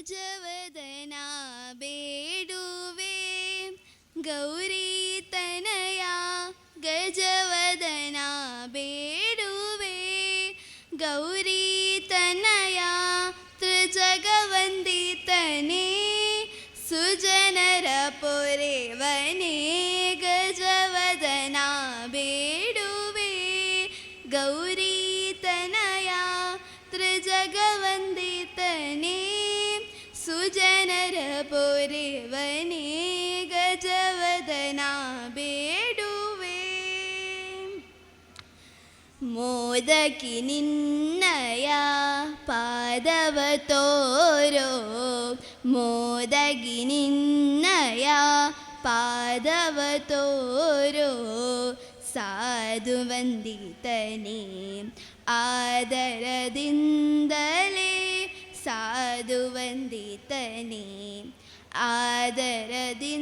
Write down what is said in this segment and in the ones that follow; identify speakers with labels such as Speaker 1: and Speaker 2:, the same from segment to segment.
Speaker 1: ಗಜವದನ ಬೇಡುವೆ ಗೌರಿ ತನಯ ಗಜವದನ ಬೇಡುವೆ ಗೌರಿ ತನಯ ತ್ರಿಜಗವಂದಿತನೇ ಸುಜನರ ಪೊರೆವನೇ ಗಜವದನ ಬೇಡುವೆ ಗೌರಿ ತನಯ ತ್ರಿಜಗವಂದಿತನೇ ಸುಜನರ ಪೊರೆವನೇ ಗಜವದನ ಬೇಡುವೆ ಮೋದಕಿ ನಿನ್ನಯ ಪಾದವ ತೋರೋ ಮೋದಗಿ ನಿನ್ನಯ ಪಾದವ ತೋರೋ ಸಾಧು ವಂದಿತನೇ ಆದರದಿಂದಲೇ ಸಾಧು ವಂದಿತನೇ ಆದರದಿಂದಲೇ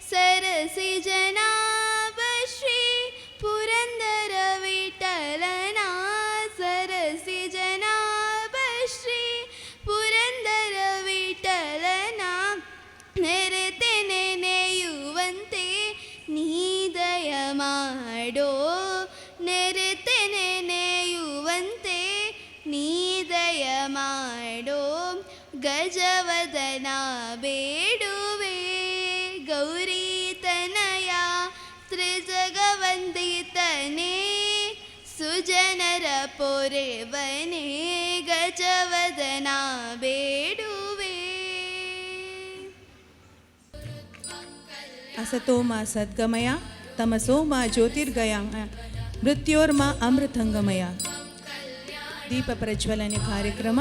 Speaker 1: ಸರಸಿ ಜನಾಭ ಶ್ರೀ ಪುರಂದರ ವಿಠಲನ ಸರಸಿ ಜನಾಭ ಶ್ರೀ ಪುರಂದರ ವಿಠಲನ ನೆರೆತೆ ನೆನೆಯುವಂತೆ ನೀ ದಯ ಮಾಡೋ ನೆರೆತೆ ನೆನೆಯುವಂತೆ ನೀ ದಯ ಮಾಡೋ ಗಜವದನ ಬೇಡುವೆ ಗೌರಿ ತನಯ ತ್ರಿಜಗವಂದಿತನೇ ಸುಜನರ ಪೊರೆವನೇ ಗಜವದನ ಬೇಡುವೆ.
Speaker 2: असतो मा सद्गमय तमसो मा ज्योतिर्गया मृत्योर्मा अमृतंगमय. ದೀಪ ಪ್ರಜ್ವಲನೆ ಕಾರ್ಯಕ್ರಮ.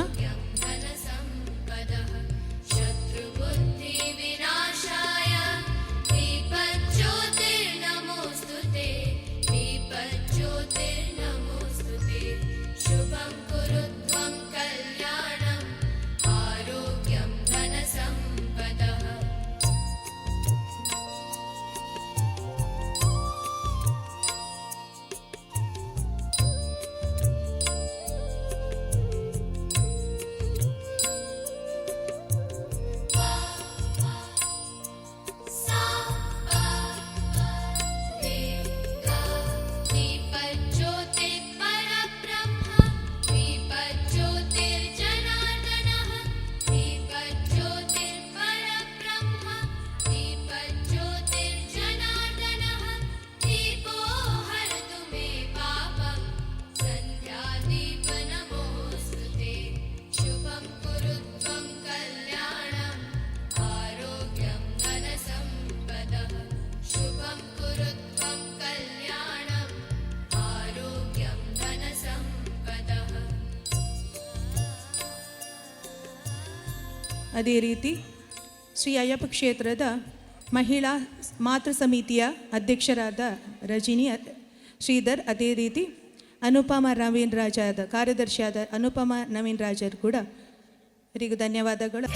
Speaker 2: ಅದೇ ರೀತಿ ಶ್ರೀ ಅಯ್ಯಪ್ಪ ಕ್ಷೇತ್ರದ ಮಹಿಳಾ ಮಾತೃ ಸಮಿತಿಯ ಅಧ್ಯಕ್ಷರಾದ ರಜಿನಿ ಶ್ರೀಧರ್, ಅದೇ ರೀತಿ ಅನುಪಮ ನವೀನ್ ರಾಜದ ಕಾರ್ಯದರ್ಶಿಯಾದ ಅನುಪಮ ನವೀನ್ ರಾಜರು ಕೂಡ ಇವರಿಗೂ ಧನ್ಯವಾದಗಳು.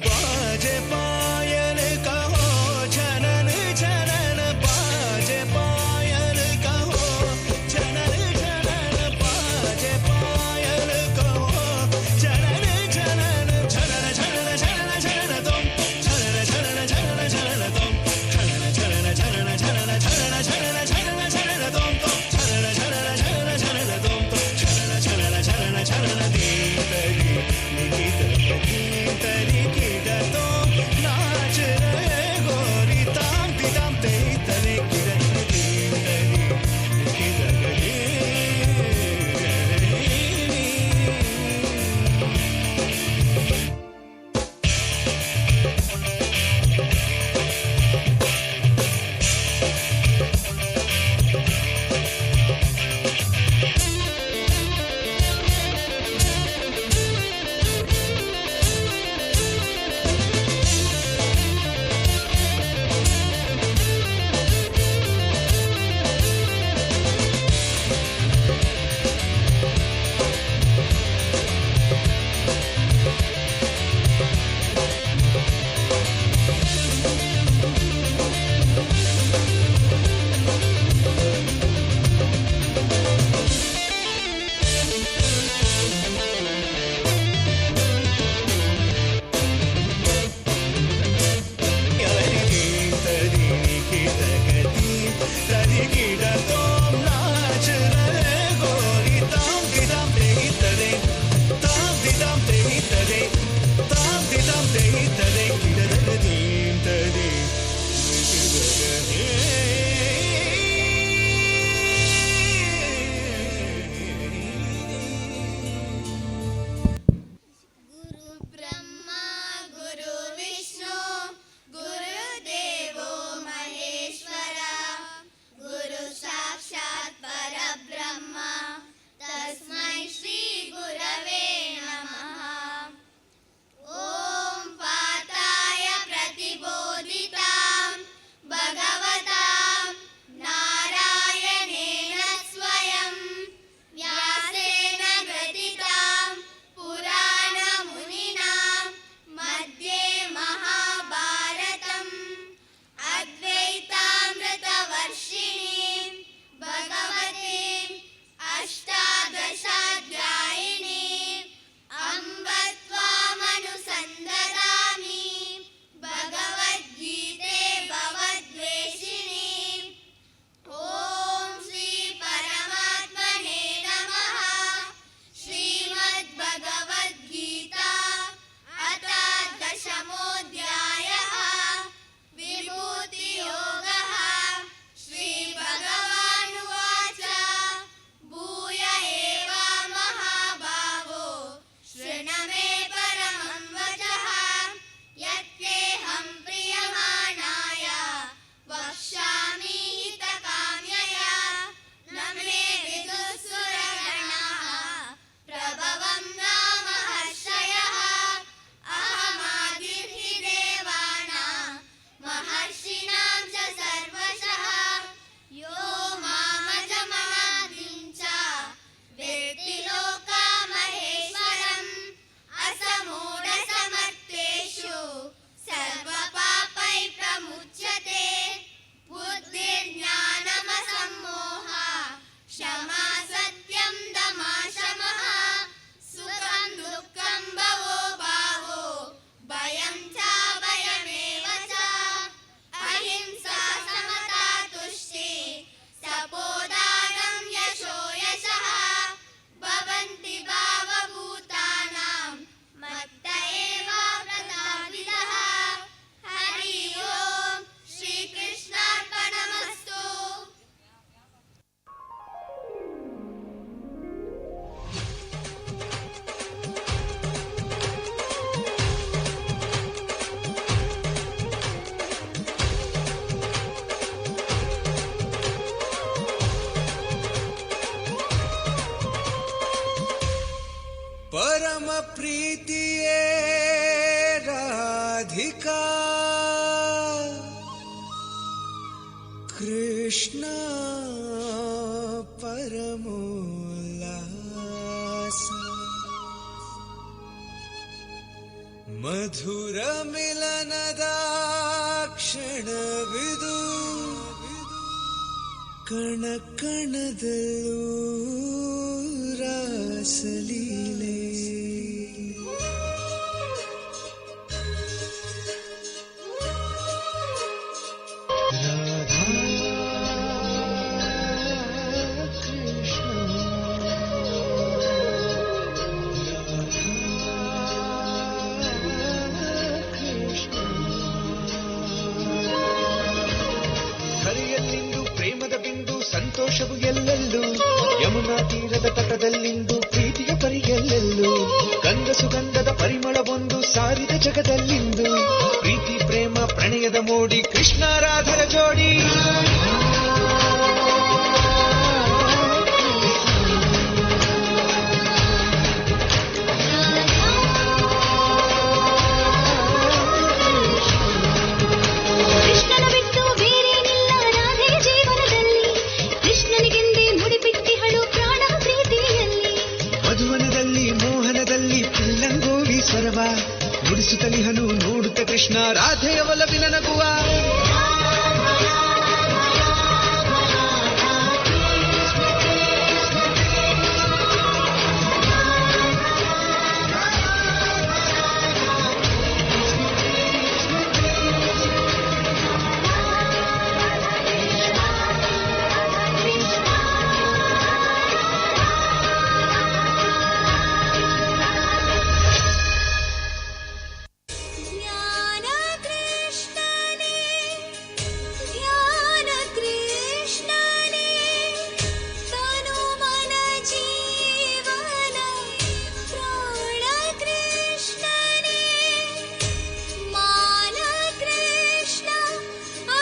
Speaker 3: बाजे ಕೃಷ್ಣ ಪರಮೋಲ್ಲಾಸ ಮಧುರ ಮಿಲನದ ಕ್ಷಣವಿದು ಕಣ ಕಣದಲ್ಲೂ ರಾಸಲೀಲೆ ರಾಧಾ ಕೃಷ್ಣ ಹರಿಯಲ್ಲಿಂದು ಪ್ರೇಮದ ಬಿಂದು ಸಂತೋಷವು ಎಲ್ಲೆಲ್ಲೂ ಯಮುನಾ ತೀರದ ತಟದಲ್ಲಿಂದು ಪ್ರೀತಿಯ ಪರಿಗೆಲ್ಲೆಲ್ಲೂ ಗಂಧ ಸುಗಂಧದ ಪರಿಮಳವೊಂದು ಸಾರಿದ ಜಗದಲ್ಲಿಂದು ಪ್ರೀತಿ ಪ್ರೇಮ ಪ್ರಣಯದ ಮೋಡಿ ಕೃಷ್ಣ ರಾಧರ ಜೋಡಿ
Speaker 4: ಕೃಷ್ಣನ ಬಿಟ್ಟು ಬೇರೇನಿಲ್ಲ ರಾಧೆ ಜೀವನದಲ್ಲಿ ಕೃಷ್ಣನಿಗೆಂದೇ ಮುಡಿಪಿಟ್ಟಿಹಳು ಪ್ರಾಣ ಪ್ರೀತಿಯಲ್ಲಿ
Speaker 3: ಮಧುವನದಲ್ಲಿ ಮೋಹನದಲ್ಲಿ ಪಿಲ್ಲಂಗೋವಿ ಸ್ವರವ ನುಡಿಸುತ್ತಲಿಹನು ನೋಡುತ್ತ ಕೃಷ್ಣ ರಾಧೆಯ ಒಲವಿನ ನಗುವ
Speaker 4: ಧ್ಯಾನ ಕೃಷ್ಣನೇ ಧ್ಯಾನ ಕೃಷ್ಣನೇ ತನು ಮನ ಜೀವನ ಪ್ರಾಣ ಕೃಷ್ಣನೇ ಮಾನ ಕೃಷ್ಣ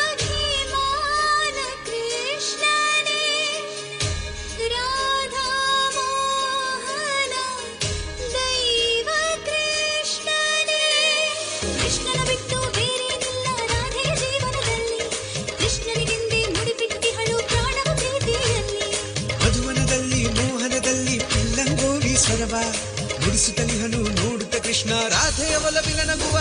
Speaker 4: ಅಭಿಮಾನ ಕೃಷ್ಣನೇ ರಾಧಾ ಮೋಹನ ದೈವ ಕೃಷ್ಣನೇ ಕೃಷ್ಣನ ಬಿಟ್ಟು ಬೇರೇನಿಲ್ಲ ರಾಧೆ ಜೀವನದಲ್ಲಿ ಕೃಷ್ಣನಿಗೆಂದೇ ಮುಡಿಪಿಟ್ಟಿಹಳು ಪ್ರಾಣವ ಪ್ರೀತಿಯಲ್ಲಿ
Speaker 3: ಮಧುವನದಲ್ಲಿ ಮೋಹನದಲ್ಲಿ ಪಿಲ್ಲಂಗೋವಿ ಸ್ವರವ ನುಡಿಸುತ್ತಲಿಹನು ನೋಡುತ್ತ ಕೃಷ್ಣ ರಾಧೆಯ ಒಲವಿನ ನಗುವ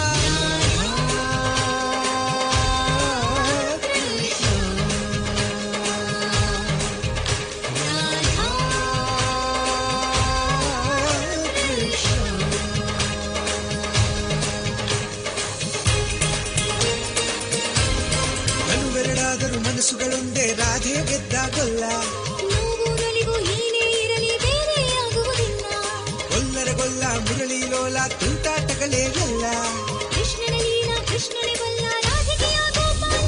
Speaker 3: ಕನುವೆರಡಾದರೂ ಮನಸ್ಸುಗಳೊಂದೇ ರಾಧೆ ಗೆದ್ದಾಗಲ್ಲ
Speaker 4: ನೋವುಗಳಿಗೂ ಏನೇ ಇರಲಿ ಬೇರೆಯಾಗುವುದಿಲ್ಲ
Speaker 3: ಗೊಲ್ಲರಗೊಲ್ಲ ಮುರಳಿ ಲೋಲ ತುಂಟಾಟಗಳೇ ಎಲ್ಲ
Speaker 4: ಕೃಷ್ಣನ ಲೀಲ ಕೃಷ್ಣನೇ ಬಲ್ಲ ರಾಧಿಕೆಯ ಗೋಪಾಲ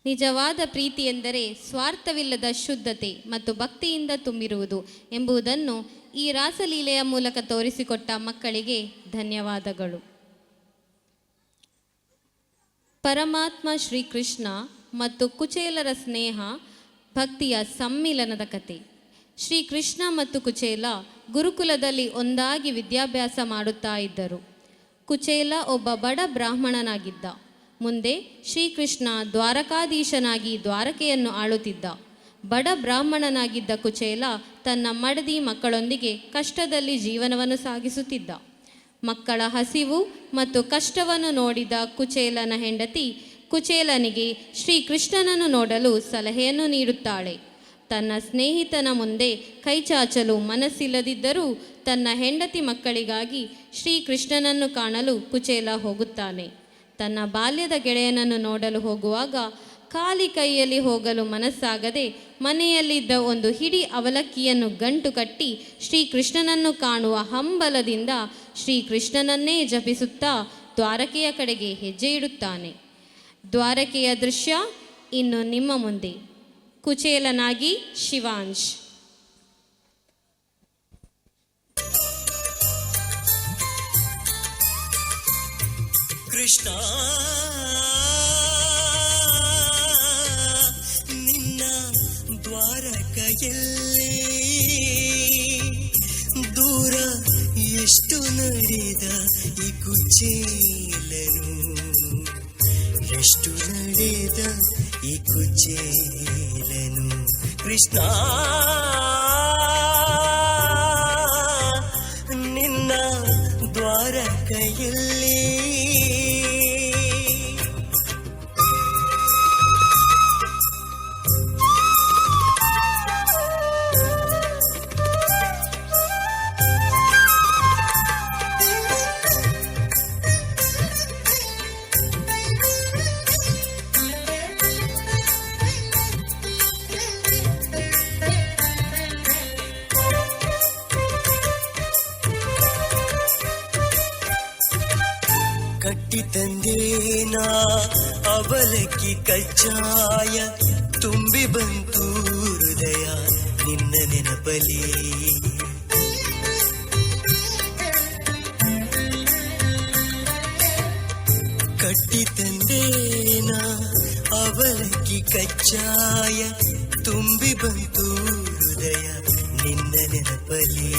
Speaker 5: ನಿಜವಾದ ಪ್ರೀತಿ ಎಂದರೆ ಸ್ವಾರ್ಥವಿಲ್ಲದ ಶುದ್ಧತೆ ಮತ್ತು ಭಕ್ತಿಯಿಂದ ತುಂಬಿರುವುದು ಎಂಬುದನ್ನು ಈ ರಾಸಲೀಲೆಯ ಮೂಲಕ ತೋರಿಸಿಕೊಟ್ಟ ಮಕ್ಕಳಿಗೆ ಧನ್ಯವಾದಗಳು. ಪರಮಾತ್ಮ ಶ್ರೀಕೃಷ್ಣ ಮತ್ತು ಕುಚೇಲರ ಸ್ನೇಹ ಭಕ್ತಿಯ ಸಮ್ಮಿಲನದ ಕತೆ. ಶ್ರೀಕೃಷ್ಣ ಮತ್ತು ಕುಚೇಲ ಗುರುಕುಲದಲ್ಲಿ ಒಂದಾಗಿ ವಿದ್ಯಾಭ್ಯಾಸ ಮಾಡುತ್ತಾ ಇದ್ದರು. ಕುಚೇಲ ಒಬ್ಬ ಬಡ ಬ್ರಾಹ್ಮಣನಾಗಿದ್ದ. ಮುಂದೆ ಶ್ರೀಕೃಷ್ಣ ದ್ವಾರಕಾಧೀಶನಾಗಿ ದ್ವಾರಕೆಯನ್ನು ಆಳುತ್ತಿದ್ದ. ಬಡ ಬ್ರಾಹ್ಮಣನಾಗಿದ್ದ ಕುಚೇಲ ತನ್ನ ಮಡದಿ ಮಕ್ಕಳೊಂದಿಗೆ ಕಷ್ಟದಲ್ಲಿ ಜೀವನವನ್ನು ಸಾಗಿಸುತ್ತಿದ್ದ. ಮಕ್ಕಳ ಹಸಿವು ಮತ್ತು ಕಷ್ಟವನ್ನು ನೋಡಿದ ಕುಚೇಲನ ಹೆಂಡತಿ ಕುಚೇಲನಿಗೆ ಶ್ರೀಕೃಷ್ಣನನ್ನು ನೋಡಲು ಸಲಹೆಯನ್ನು ನೀಡುತ್ತಾಳೆ. ತನ್ನ ಸ್ನೇಹಿತನ ಮುಂದೆ ಕೈಚಾಚಲು ಮನಸ್ಸಿಲ್ಲದಿದ್ದರೂ ತನ್ನ ಹೆಂಡತಿ ಮಕ್ಕಳಿಗಾಗಿ ಶ್ರೀಕೃಷ್ಣನನ್ನು ಕಾಣಲು ಕುಚೇಲ ಹೋಗುತ್ತಾನೆ. ತನ್ನ ಬಾಲ್ಯದ ಗೆಳೆಯನನ್ನು ನೋಡಲು ಹೋಗುವಾಗ ಖಾಲಿ ಕೈಯಲ್ಲಿ ಹೋಗಲು ಮನಸ್ಸಾಗದೆ ಮನೆಯಲ್ಲಿದ್ದ ಒಂದು ಹಿಡಿ ಅವಲಕ್ಕಿಯನ್ನು ಗಂಟು ಕಟ್ಟಿ ಶ್ರೀಕೃಷ್ಣನನ್ನು ಕಾಣುವ ಹಂಬಲದಿಂದ ಶ್ರೀಕೃಷ್ಣನನ್ನೇ ಜಪಿಸುತ್ತಾ ದ್ವಾರಕೆಯ ಕಡೆಗೆ ಹೆಜ್ಜೆ ಇಡುತ್ತಾನೆ. ದ್ವಾರಕೆಯ ದೃಶ್ಯ ಇನ್ನು ನಿಮ್ಮ ಮುಂದೆ ಕುಚೇಲನಾಗಿ ಶಿವಾಂಶ್.
Speaker 6: ಕೃಷ್ಣ ನಿನ್ನ ದ್ವಾರಕೆಯಲ್ಲಿ ದೂರ ಎಷ್ಟು ನಡೆದ ಈ ಕುಚೇಲನು, ಎಷ್ಟು ನಡೆದ ಈ ಕುಚೇಲನು. ಕೃಷ್ಣ ನಿನ್ನ ದ್ವಾರಕೆಯಲ್ಲಿ ಕಟ್ಟಿ ತಂದೇನ ಅವಲಕ್ಕಿ ಕಜ್ಜಾಯ, ತುಂಬಿ ಬಂತು ಹೃದಯ ನಿನ್ನ ನೆನಪಲಿ. ಕಟ್ಟಿ ತಂದೇನ ಅವಲಕ್ಕಿ ಕಜ್ಜಾಯ, ತುಂಬಿ ಬಂತು ಹೃದಯ ನಿನ್ನ ನೆನಪಲಿ.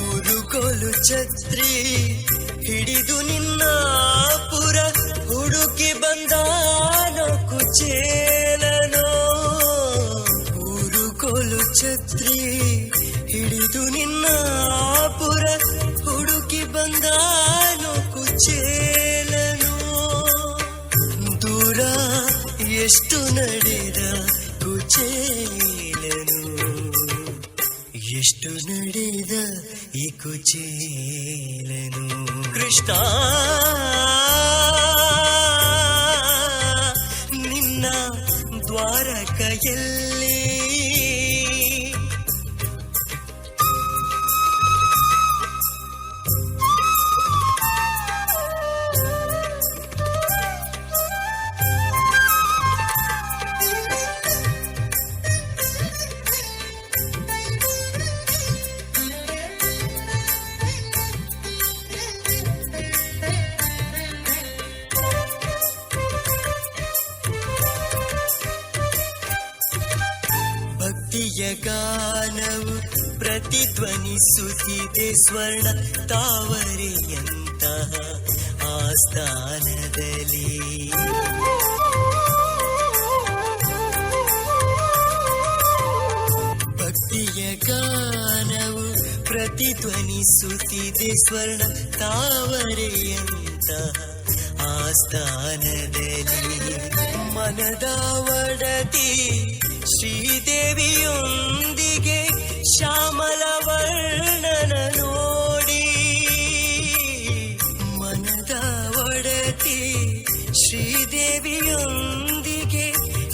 Speaker 6: ಊರುಗೋಲು ಛತ್ರಿ ಹಿಡಿದು ನಿನ್ನ ಪುರ ಹುಡುಕಿ ಬಂದಾನೋ ಕುಚೇಲನೋ. ಊರುಗೋಲು ಛತ್ರಿ ಹಿಡಿದು ನಿನ್ನ ಪುರ ಹುಡುಕಿ ಬಂದಾನೋ ಕುಚೇಲನೋ. ದೂರ ಎಷ್ಟು ನಡೆದ ಕುಚೇಲನು, ಎಷ್ಟು ನಡೆದ ಈ ಕುಚೇಲನು. ಕೃಷ್ಣ ನಿನ್ನ ದ್ವಾರಕೆಯಲ್ಲಿ ಭಕ್ತಿಯ ಗಾನವು ಪ್ರತಿಧ್ವನಿಸುತ್ತಿದೆ ಸ್ವರ್ಣ ತಾವರೆಯಂತಹ ಆಸ್ಥಾನದಲ್ಲಿ. ಭಕ್ತಿಯ ಗಾನವು ಪ್ರತಿಧ್ವನಿಸುತ್ತಿದೆ ಸ್ವರ್ಣ ತಾವರೆಯಂತಹ ಆಸ್ಥಾನದಲ್ಲಿ. ಮನದ ಒಡತಿ ಶ್ರೀದೇವಿಯೊಂದಿಗೆ ಶ್ಯಾಮಲ ವರ್ಣನ ನೋಡಿ, ಮನದ ಒಡತಿ ಶ್ರೀದೇವಿಯೊಂದಿಗೆ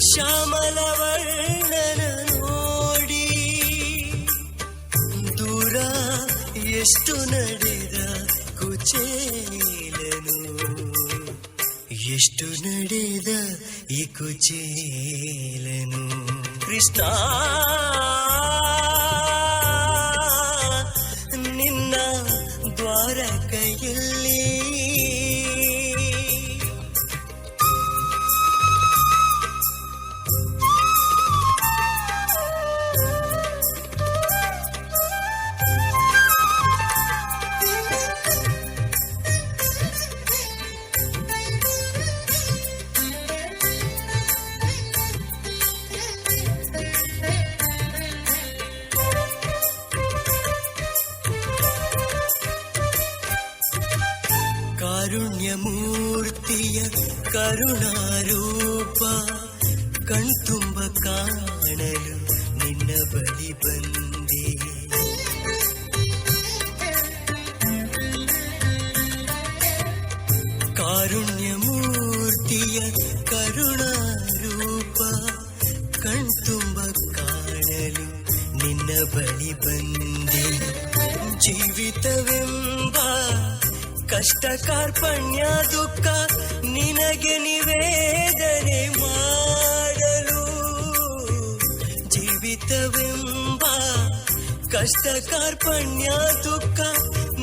Speaker 6: ಶ್ಯಾಮಲ ವರ್ಣನ ನೋಡಿ. ದೂರ ಎಷ್ಟು ನಡೆದ ಕುಚೇಲನು, ಎಷ್ಟು ನಡೆದ ಈ ಕುಚೇಲನು. ಕೃಷ್ಣ ನಿನ್ನ ದ್ವಾರಕೆಯಲ್ಲಿ ಕಾರುಣ್ಯಮೂರ್ತಿಯ ಕರುಣಾರೂಪ ಕಣ್ತುಂಬ ಕಾಣಲು ನಿನ್ನ ಬಳಿ ಬಂದೆ. ಕಾರುಣ್ಯಮೂರ್ತಿಯ ಕರುಣಾರೂಪ ಕಣ್ತುಂಬ ಕಾಣಲು ನಿನ್ನ ಬಳಿ ಬಂದೆ. ಜೀವಿತವೆಂಬ ಕಷ್ಟ ಕಾರ್ಪಣ್ಯ ದುಃಖ ನಿನಗೆ ನಿವೇದನೆ ಕಷ್ಟ ಕಾರ್ಪಣ್ಯ ದುಃಖ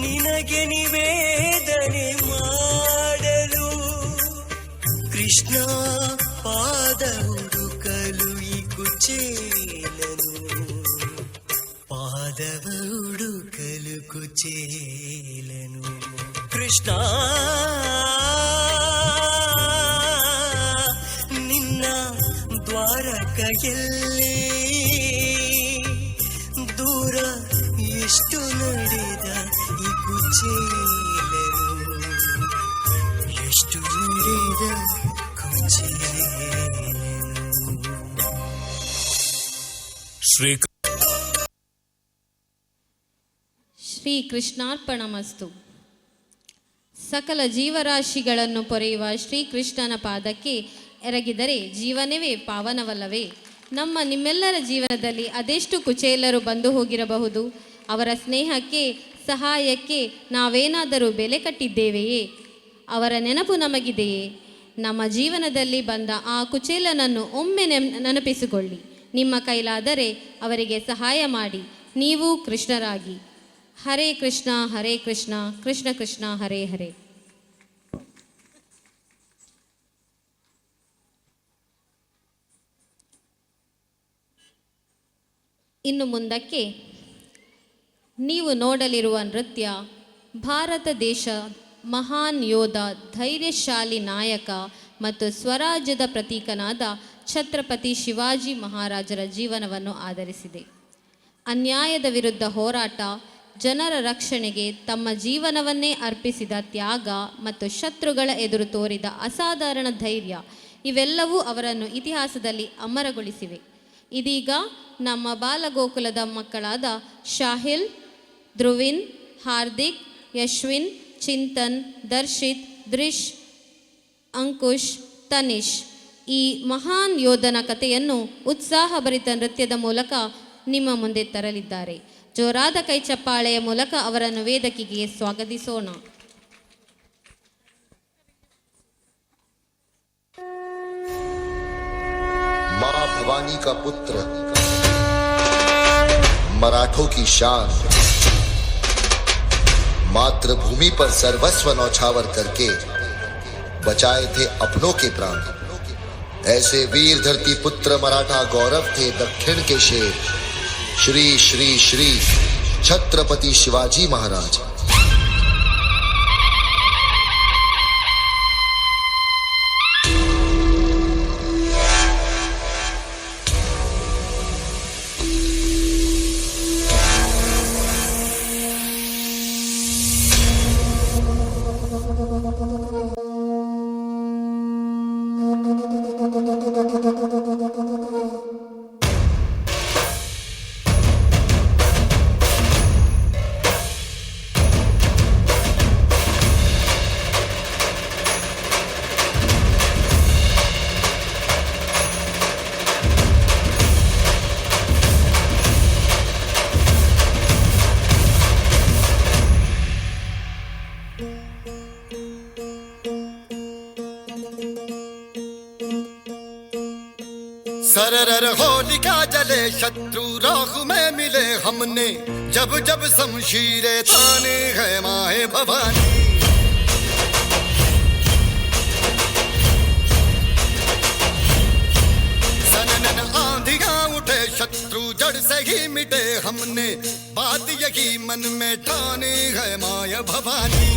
Speaker 6: ನಿನಗೆ ನಿವೇದನೆ ಮಾಡಲು ಕೃಷ್ಣ ಪಾದ ಹುಡುಕಲು ಈ ಕುಚೇಲನು ಪಾದವ ಹುಡುಕಲು ಕುಚೇಲನು ಕೃಷ್ಣ ನಿನ್ನ ದ್ವಾರಕೆಯಲ್ಲಿ ದೂರ ಎಷ್ಟು ನಡೆದ ಈ ಕುಚೇಲನು ಎಷ್ಟು ನಡೆದ ಕುಚೇಲನು
Speaker 5: ಶ್ರೀ ಕೃಷ್ಣಾರ್ಪಣಮಸ್ತು. ಸಕಲ ಜೀವರಾಶಿಗಳನ್ನು ಪೊರೆಯುವ ಶ್ರೀಕೃಷ್ಣನ ಪಾದಕ್ಕೆ ಎರಗಿದರೆ ಜೀವನವೇ ಪಾವನವಲ್ಲವೇ? ನಿಮ್ಮೆಲ್ಲರ ಜೀವನದಲ್ಲಿ ಅದೆಷ್ಟು ಕುಚೇಲರು ಬಂದು ಹೋಗಿರಬಹುದು. ಅವರ ಸ್ನೇಹಕ್ಕೆ ಸಹಾಯಕ್ಕೆ ನಾವೇನಾದರೂ ಬೆಲೆ ಕಟ್ಟಿದ್ದೇವೆಯೇ? ಅವರ ನೆನಪು ನಮಗಿದೆಯೇ? ನಮ್ಮ ಜೀವನದಲ್ಲಿ ಬಂದ ಆ ಕುಚೇಲನನ್ನು ಒಮ್ಮೆ ನೆನಪಿಸಿಕೊಳ್ಳಿ. ನಿಮ್ಮ ಕೈಲಾದರೆ ಅವರಿಗೆ ಸಹಾಯ ಮಾಡಿ. ನೀವು ಕೃಷ್ಣರಾಗಿ. ಹರೇ ಕೃಷ್ಣ ಹರೇ ಕೃಷ್ಣ ಕೃಷ್ಣ ಕೃಷ್ಣ ಹರೇ ಹರೇ. ಇನ್ನು ಮುಂದಕ್ಕೆ ನೀವು ನೋಡಲಿರುವ ನೃತ್ಯ ಭಾರತ ದೇಶ ಮಹಾನ್ ಯೋಧ, ಧೈರ್ಯಶಾಲಿ ನಾಯಕ ಮತ್ತು ಸ್ವರಾಜ್ಯದ ಪ್ರತೀಕನಾದ ಛತ್ರಪತಿ ಶಿವಾಜಿ ಮಹಾರಾಜರ ಜೀವನವನ್ನು ಆಧರಿಸಿದೆ. ಅನ್ಯಾಯದ ವಿರುದ್ಧ ಹೋರಾಟ, ಜನರ ರಕ್ಷಣೆಗೆ ತಮ್ಮ ಜೀವನವನ್ನೇ ಅರ್ಪಿಸಿದ ತ್ಯಾಗ ಮತ್ತು ಶತ್ರುಗಳ ಎದುರು ತೋರಿದ ಅಸಾಧಾರಣ ಧೈರ್ಯ ಇವೆಲ್ಲವೂ ಅವರನ್ನು ಇತಿಹಾಸದಲ್ಲಿ ಅಮರಗೊಳಿಸಿವೆ. ಇದೀಗ ನಮ್ಮ ಬಾಲಗೋಕುಲದ ಮಕ್ಕಳಾದ ಶಾಹಿಲ್, ಧ್ರುವಿನ್, ಹಾರ್ದಿಕ್, ಯಶ್ವಿನ್, ಚಿಂತನ್, ದರ್ಶಿತ್, ದೃಶ್, ಅಂಕುಶ್, ತನಿಷ್ ಈ ಮಹಾನ್ ಯೋಧನ ಕಥೆಯನ್ನು ಉತ್ಸಾಹಭರಿತ ನೃತ್ಯದ ಮೂಲಕ ನಿಮ್ಮ ಮುಂದೆ ತರಲಿದ್ದಾರೆ. ಜೋರಾದ ಕೈ ಚಪ್ಪಾಳೆಯ ಮೂಲಕ ಅವರನ್ನು ವೇದಿಕೆಗೆ ಸ್ವಾಗತಿಸೋಣ.
Speaker 7: मां भवानी का पुत्र, मराठों की शान, मातृभूमि पर सर्वस्व नौछावर करके बचाए थे अपनों के प्राण. ऐसे वीर धरती पुत्र मराठा गौरव थे दक्षिण के शेर, श्री श्री श्री छत्रपति शिवाजी महाराज.
Speaker 8: सरर होलिका जले शत्रु राह में मिले हमने, जब जब शमशीरे ताने है माए भवानी. सनन आंधियां उठे शत्रु जड़ से ही मिटे हमने, बात यही मन में ठाने है माए भवानी.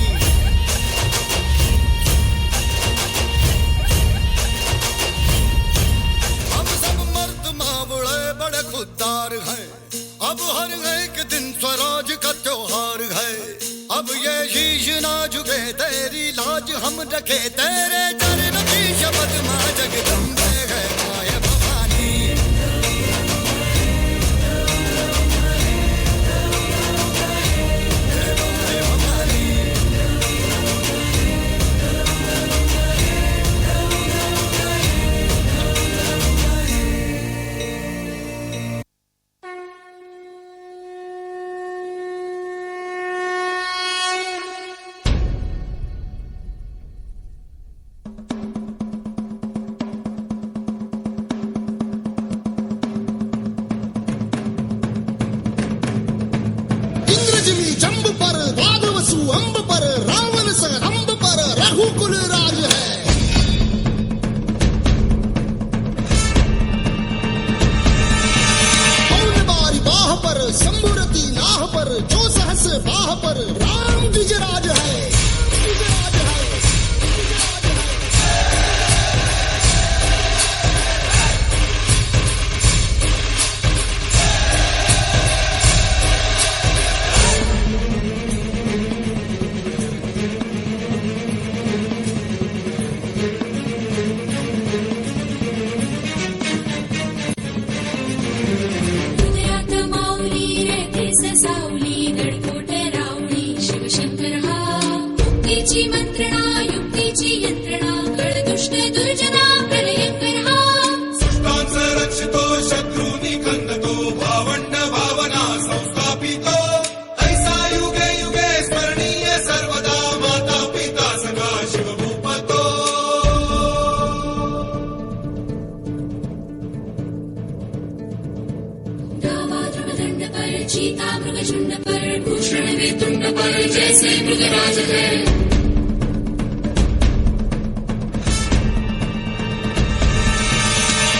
Speaker 8: बड़े खुददार हैं, अब हर एक दिन स्वराज का त्योहार है. अब ये शीश ना झुके तेरी लाज हम रखे, तेरे चरण की शपथ मां जगदम्बे है माया भवानी.
Speaker 4: दुर्जना प्रलयङ्करः
Speaker 8: सुष्टांस रक्षितो शत्रूनि खण्डतो भावण्ड भावना संस्थापितो ऐसा युगे युगे स्मरणीय सर्वदा माता पिता सखा शिवभूपतो
Speaker 4: दावाद्रवदण्ड पर चीता मृगचुण्ड पर भूषण वेतुण्ड पर जैसे मृगराज है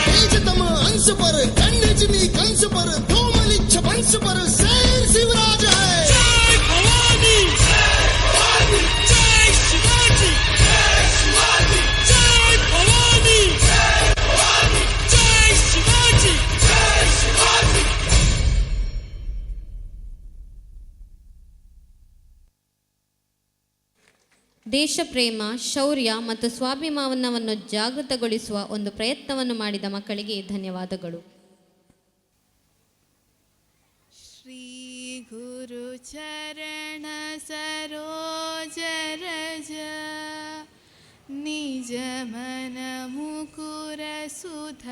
Speaker 8: तेजतम अंश पर खंडजनी कंस पर धूमलिच्छ वंश पर शेर शिवराज है जय भवानी जय भवानी जय शिवाजी जय शिवाजी जय भवानी जय भवानी जय शिवाजी जय शिवाजी
Speaker 5: ದೇಶ ಪ್ರೇಮ, ಶೌರ್ಯ ಮತ್ತು ಸ್ವಾಭಿಮಾನವನ್ನು ಜಾಗೃತಗೊಳಿಸುವ ಒಂದು ಪ್ರಯತ್ನವನ್ನು ಮಾಡಿದ ಮಕ್ಕಳಿಗೆ ಧನ್ಯವಾದಗಳು.
Speaker 1: ಶ್ರೀ ಗುರು ಚರಣ ಸರೋಜ ರಜ ನಿಜ ಮನ ಮುಕುರ ಸುಧಾರ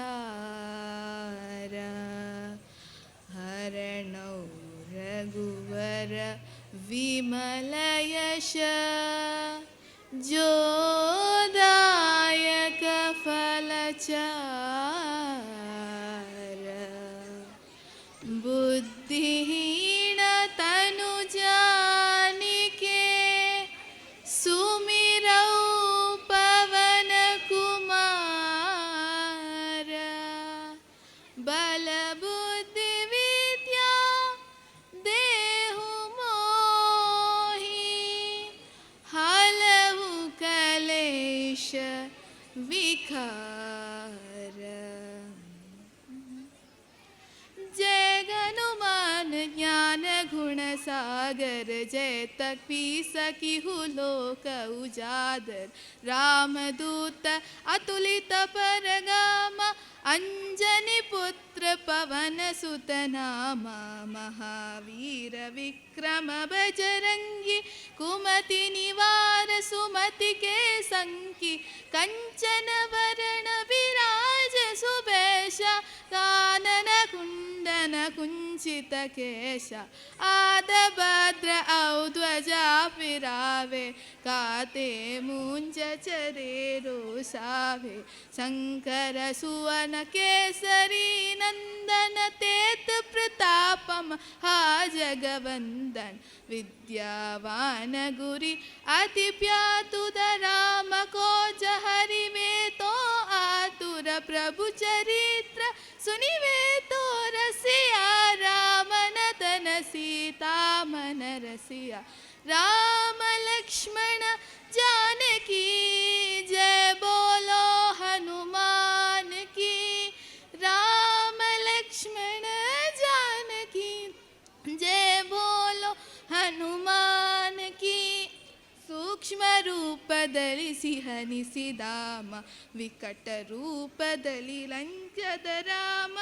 Speaker 1: ಹರಣೌ ರಘುವರ ವಿಮಲ ಯಶ जोदायक फलचार बुद्धिहीन तनु जानिके सुमिरौ पवन कुमार बल बुद्धि विद्या देहु मोहि हलहु कलेश विकार जय हनुमान ज्ञान गुण सागर जय तक पी सकी लोक उजागर रामदूत अतुलित परगाम अंजनी पुत्र पवन सुत नामा महावीर विक्रम बजरंगी कुमति निवार सुमति के संकी कंचन वरण विराज सुबेश कानन कुंडन कुंचित केश आदभद्र औध्वजा फिरावे काते मुंज चरे रोसावे शंकर सुवन केसरी नंदन तेत प्रतापम हा जगवंदन विद्यावान गुरी अति प्यातुद राम को जहरिवे तो आतुर प्रभु चरित्र सुनिवे तो रसिया रामन तन सीता मन रसिया राम लक्ष्मण जानकी जय बोलो हनुमान की राम लक्ष्मण जानकी जय बोलो हनुमान की सूक्ष्म रूपदलि सिंहनिसिदाम विकट रूपदलि लंचद राम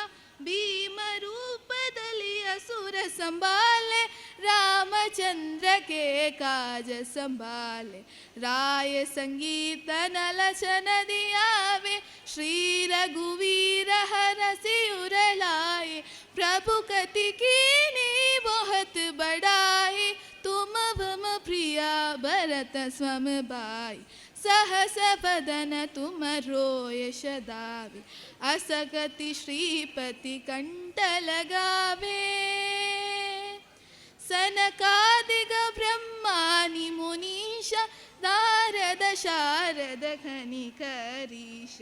Speaker 1: भीम रूपदलि असुर संभाले रामचंद्र के काज संभाले राय संगीत नलचन दियावे श्री रघुवीर हरसि उर लाए प्रभु कति कीनी बहुत बड़ाई तुम भम प्रिया भरत स्वम भाई सहस बदन तुम रोय सदावे असगति श्रीपति कंठ लगावे सनकादिक ब्रह्मानि मुनीशा नारद शारद खनिकरीश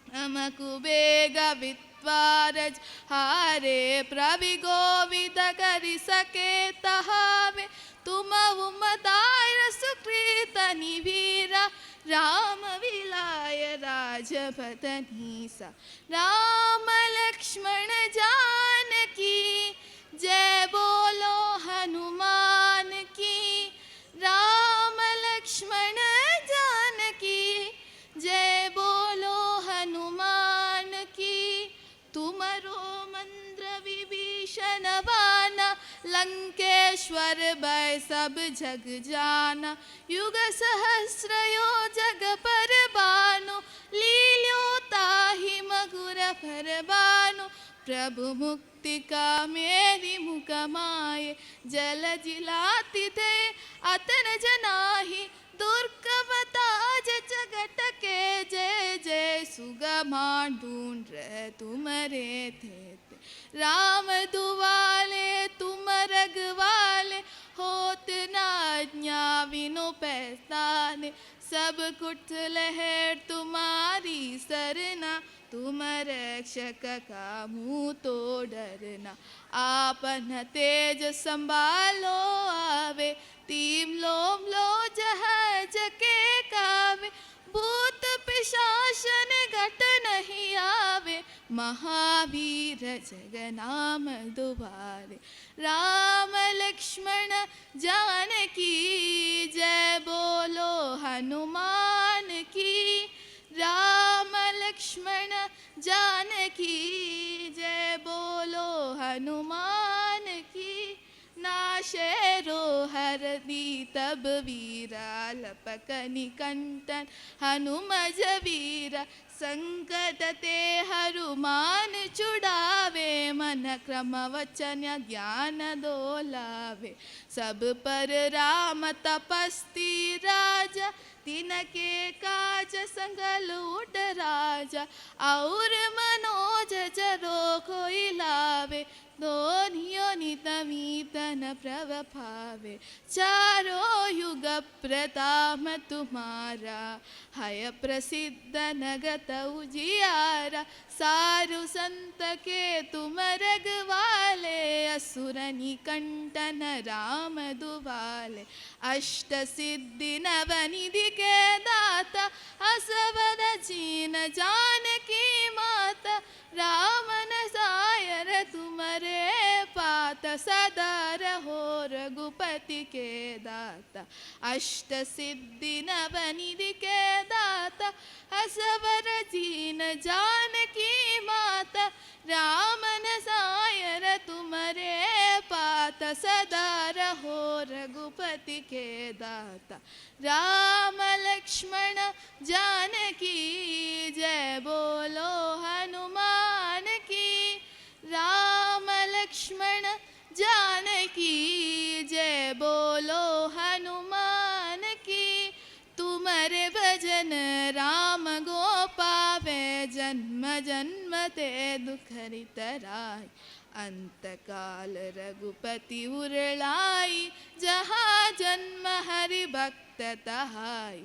Speaker 1: नम कुबेग विद्वारज हारे प्रभि गोविद करि सके तहावे तुम उमदाय सुकृत निवीरा राम विलाय राजपदनीसा राम लक्ष्मण जानकी जय बोलो हनुमान की राम लक्ष्मण जानकी जय बोलो हनुमान की तुमरो मंत्र विभीषण बाना लंकेश्वर भय सब जग जाना युग सहस्र यो जग पर बानो लील्यो ताहि मधुर परबानु प्रभु मुक्ति का मेरी मुकमाये जल जिलाती थे अतन जनाही दुर्गमताज जगत के जय जय सुगमा ढूंढ रहे तुमरे थे राम दुआले तुम रगवाले होत नाज्ञा विनो पैसाने सब कुछ लहर तुम्हारी सरना तुम रक्षक का मुँह तो डरना आपन तेज संभालो आवे तीम लोम लो जहाज के कावे भूत पिशाचन घट नहीं आवे महावीर जगनाम दुबारे राम लक्ष्मण जानकी जय बोलो हनुमान की राम लक्ष्मण जानकी जय बोलो हनुमान की नाशेरो हरदी तब वीरा लपकनि कंटन हनुमज वीरा संकट ते हनुमान छुड़ावे मन क्रम वचन ज्ञान दोलावे सब पर राम तपस्ती राजा तिनके काज संगल उठ राजा और मनोज जरो कोई लावे दोनियो नितमीतन प्रभ भावे चारों युग प्रताप तुम्हारा हय प्रसिद्ध नगत उजियारा सारु संत के तुम रगवाले असुर निकंटन राम दुवाले अष्ट सिद्धि नवनिधि के दाता असवद जीन जानकी माता रामन सायर तुमरे पात सदा रहो रघुपति के दाता अष्ट सिद्धि नवनिधि के दाता असवर जीन जानकी माता रामन सायर तुमरे पात सदा रहो रघुपति के दाता राम लक्ष्मण जानकी जय बोलो हनुमान की राम लक्ष्मण जानकी जय बोलो हनुमान की तुम्हारे भजन राम गोपावे जन्म जन्म ते दुख रितराय अंत काल रघुपति उरलाई जहाँ जन्म हरि भक्त तहाई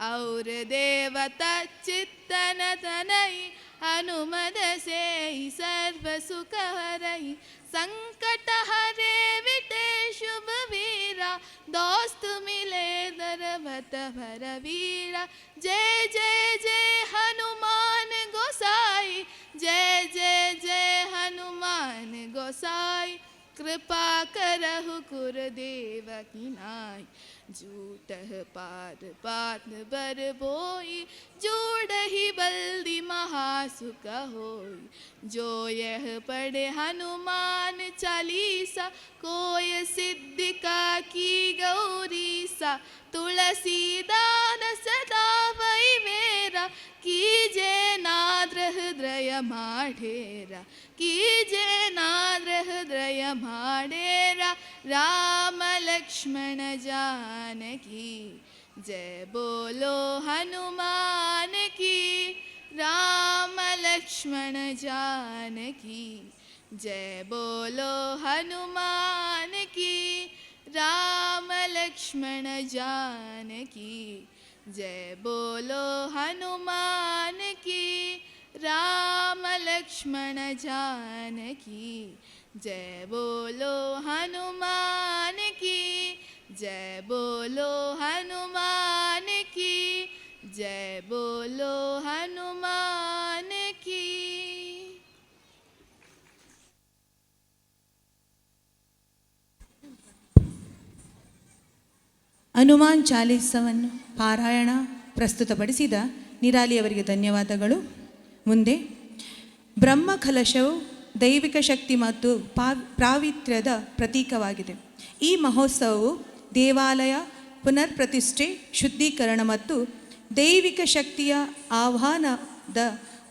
Speaker 1: और देवता चित्तन तनई हनुमद से सर्व सुख हरई संकट हरे विटे शुभ वीरा दोस्त मिले दरबत भर वीरा जय जय जय हनुमान गोसाई जय जय जय हनुमान गोसाई कृपा करहु गुरुदेव की नाई झूठह पार पात बर बोई जोड़ ही बल्दी महासुख होई जो यह पढ़े हनुमान चालीसा कोय सिद्धि का की गौरी सा तुलसीदान सदा वही मेरा कीजे नाद्र हृदय माढ़ेरा कीजे नाद्र हृदय माढ़ेरा राम लक्ष्मण जानकी जय बोलो हनुमान की राम लक्ष्मण जानकी जय बोलो हनुमान की राम लक्ष्मण जानकी जय बोलो हनुमान की राम लक्ष्मण जानकी जय बोलो हनुमान की जय बोलो हनुमान की जय बोलो हनुमान की।
Speaker 2: ಹನುಮಾನ್ ಚಾಲೀಸವನ್ನು ಪಾರಾಯಣ ಪ್ರಸ್ತುತಪಡಿಸಿದ ನಿರಾಲಿಯವರಿಗೆ ಧನ್ಯವಾದಗಳು. ಮುಂದೆ ಬ್ರಹ್ಮ ಕಲಶವು ದೈವಿಕ ಶಕ್ತಿ ಮತ್ತು ಪಾವಿತ್ರ್ಯದ ಪ್ರತೀಕವಾಗಿದೆ. ಈ ಮಹೋತ್ಸವವು ದೇವಾಲಯ ಪುನರ್ ಪ್ರತಿಷ್ಠೆ, ಶುದ್ಧೀಕರಣ ಮತ್ತು ದೈವಿಕ ಶಕ್ತಿಯ ಆಹ್ವಾನದ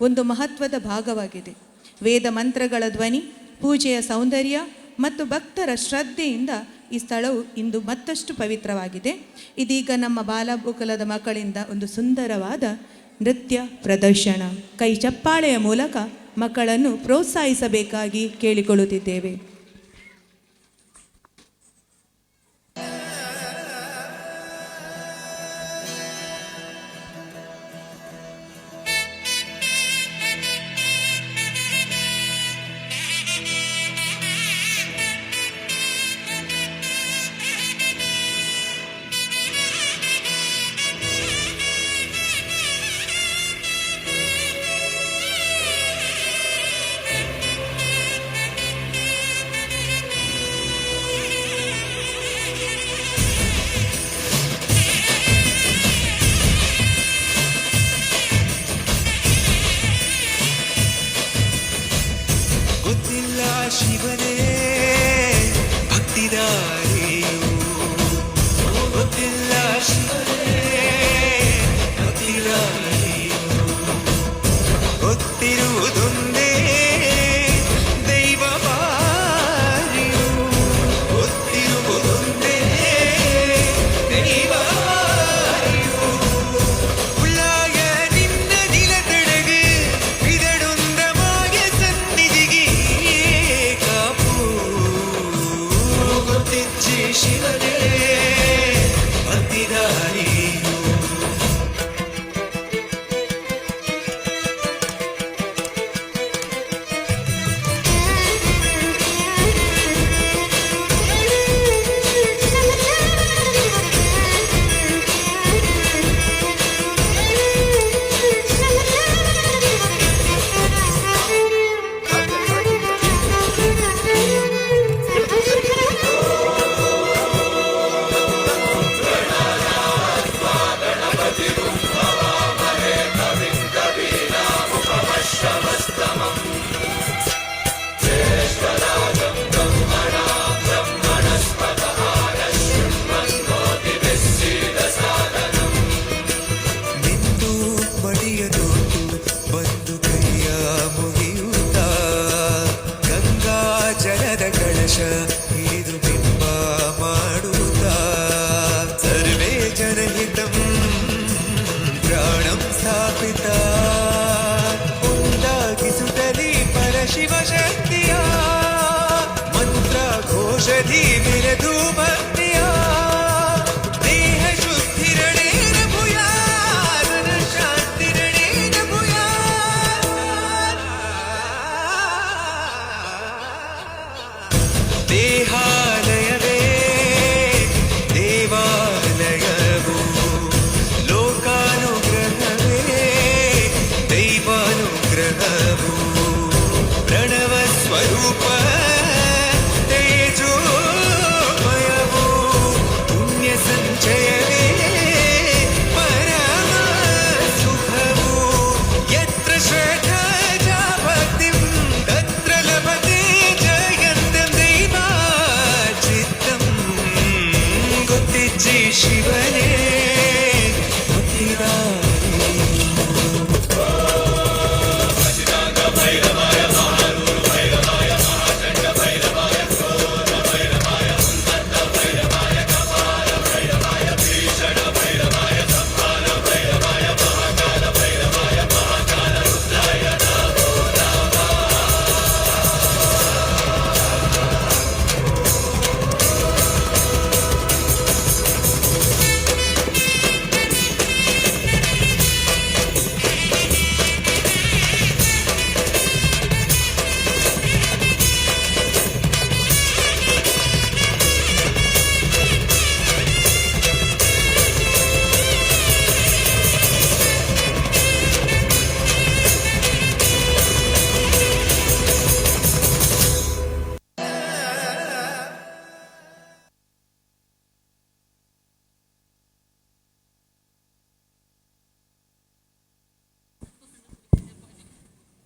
Speaker 2: ಒಂದು ಮಹತ್ವದ ಭಾಗವಾಗಿದೆ. ವೇದ ಮಂತ್ರಗಳ ಧ್ವನಿ, ಪೂಜೆಯ ಸೌಂದರ್ಯ ಮತ್ತು ಭಕ್ತರ ಶ್ರದ್ಧೆಯಿಂದ ಈ ಸ್ಥಳವು ಇಂದು ಮತ್ತಷ್ಟು ಪವಿತ್ರವಾಗಿದೆ. ಇದೀಗ ನಮ್ಮ ಬಾಲಗೋಕುಲದ ಮಕ್ಕಳಿಂದ ಒಂದು ಸುಂದರವಾದ ನೃತ್ಯ ಪ್ರದರ್ಶನ. ಕೈ ಚಪ್ಪಾಳೆಯ ಮೂಲಕ ಮಕ್ಕಳನ್ನು ಪ್ರೋತ್ಸಾಹಿಸಬೇಕಾಗಿ ಕೇಳಿಕೊಳ್ಳುತ್ತಿದ್ದೇವೆ.
Speaker 3: ಗೊತ್ತಿಲ್ಲ ಶಿವನೇ ಭಕ್ತಿದಾರಿಯು, ಗೊತ್ತಿಲ್ಲ ಶಿವನೇ ಭಕ್ತಿದಾರಿಯು, ಗೊತ್ತಿರುವುದೊಂದೇ ದೈವವಾರಿಯು, ಗೊತ್ತಿರುವುದೊಂದೇ ದೈವವಾರಿಯು. உள்ளாய நின்ற நிலத்தடகு இதடுந்தமாய சந்நிதிಗೆ ಕಾಪು ಗೊತ್ತಿಚ್ಚಿ ಶಿವನೇ ಭಕ್ತಿದಾರಿಯು. ನಿಂದು ಮಡಿಯದೊಟ್ಟು ಬಂದು ಕೈಯ ಮುಗಿಯುತ್ತ ಗಂಗಾ ಜಲದ ಕಳಶ ಹಿಡಿದು ಬಿಂಬ ಮಾಡುತ್ತ ಸರ್ವೇ ಜನಹಿತಂ ಪ್ರಾಣಂ ಸ್ಥಾಪಿತ ಉಂಟಾಗಿಸುತ್ತಲಿ ಪರಶಿವ ಶಕ್ತಿಯ ಮಂತ್ರ ಘೋಷಧಿ ಮೆರೆದು ಭಕ್ತಿಯ ದೇಹ ಶುದ್ಧಿರಣೇನ ಭೂಯಾತ್ ಶಾಂತಿರಣೇನ ಭೂಯಾತ್. ದೇಹಾಲಯವೇ ದೇವಾಲಯವು, ಲೋಕಾನುಗ್ರಹವೇ ದೈವಾನುಗ್ರಹವು, ಪ್ರಣವ ಸ್ವರೂಪ ತೇಜೋಮಯವು, ಪುಣ್ಯ ಸಂಚಯವೇ ಪರಮ ಸುಖವು. ಯತ್ರ ಶ್ರದ್ಧಾ ಚ ಭಕ್ತಿಂ ತತ್ರ ಲಭತೆ ಜಯಂತಂ ದೈವಾಚಿತ್ತಂ. ಗೊತ್ತಿಚ್ಚಿ ಶಿವನೇ ಭಕ್ತಿದಾರಿಯು.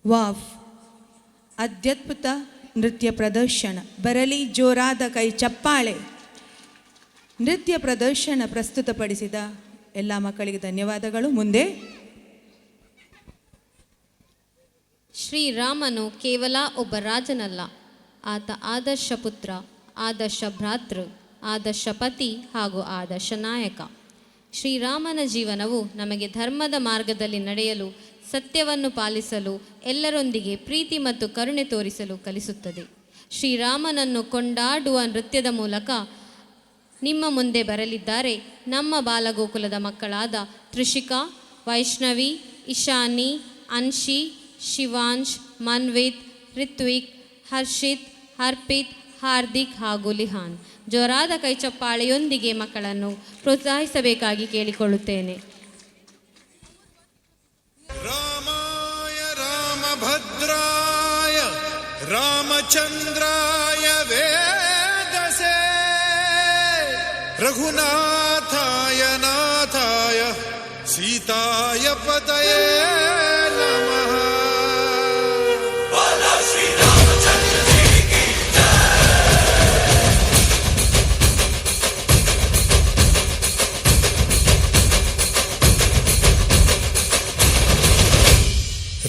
Speaker 2: ವಾವ್! ಅತ್ಯದ್ಭುತ ನೃತ್ಯ ಪ್ರದರ್ಶನ. ಬರಲಿ ಜೋರಾದ ಕೈ ಚಪ್ಪಾಳೆ. ನೃತ್ಯ ಪ್ರದರ್ಶನ ಪ್ರಸ್ತುತಪಡಿಸಿದ ಎಲ್ಲ ಮಕ್ಕಳಿಗೆ ಧನ್ಯವಾದಗಳು. ಮುಂದೆ
Speaker 5: ಶ್ರೀರಾಮನು ಕೇವಲ ಒಬ್ಬ ರಾಜನಲ್ಲ, ಆತ ಆದರ್ಶ ಪುತ್ರ, ಆದರ್ಶ ಭ್ರಾತೃ, ಆದರ್ಶ ಪತಿ ಹಾಗೂ ಆದರ್ಶ ನಾಯಕ. ಶ್ರೀರಾಮನ ಜೀವನವು ನಮಗೆ ಧರ್ಮದ ಮಾರ್ಗದಲ್ಲಿ ನಡೆಯಲು, ಸತ್ಯವನ್ನು ಪಾಲಿಸಲು, ಎಲ್ಲರೊಂದಿಗೆ ಪ್ರೀತಿ ಮತ್ತು ಕರುಣೆ ತೋರಿಸಲು ಕಲಿಸುತ್ತದೆ. ಶ್ರೀರಾಮನನ್ನು ಕೊಂಡಾಡುವ ನೃತ್ಯದ ಮೂಲಕ ನಿಮ್ಮ ಮುಂದೆ ಬರಲಿದ್ದಾರೆ ನಮ್ಮ ಬಾಲಗೋಕುಲದ ಮಕ್ಕಳಾದ ತ್ರಿಷಿಕಾ, ವೈಷ್ಣವಿ, ಇಶಾನಿ, ಅನ್ಶಿ, ಶಿವಾಂಶ್, ಮನ್ವಿತ್, ರಿತ್ವಿಕ್, ಹರ್ಷಿತ್, ಹರ್ಪಿತ್, ಹಾರ್ದಿಕ್ ಹಾಗೂ ಲಿಹಾನ್. ಜೋರಾದ ಕೈಚಪ್ಪಾಳೆಯೊಂದಿಗೆ ಮಕ್ಕಳನ್ನು ಪ್ರೋತ್ಸಾಹಿಸಬೇಕಾಗಿ ಕೇಳಿಕೊಳ್ಳುತ್ತೇನೆ.
Speaker 3: ರಾಮಾಯ ರಾಮಭದ್ರಾಯ ರಾಮಚಂದ್ರಾಯ ವೇದಸೇ ರಘುನಾಥಾಯ ನಾಥಾಯ ಸೀತಾಯ ಪತಯೇ ನಮಃ.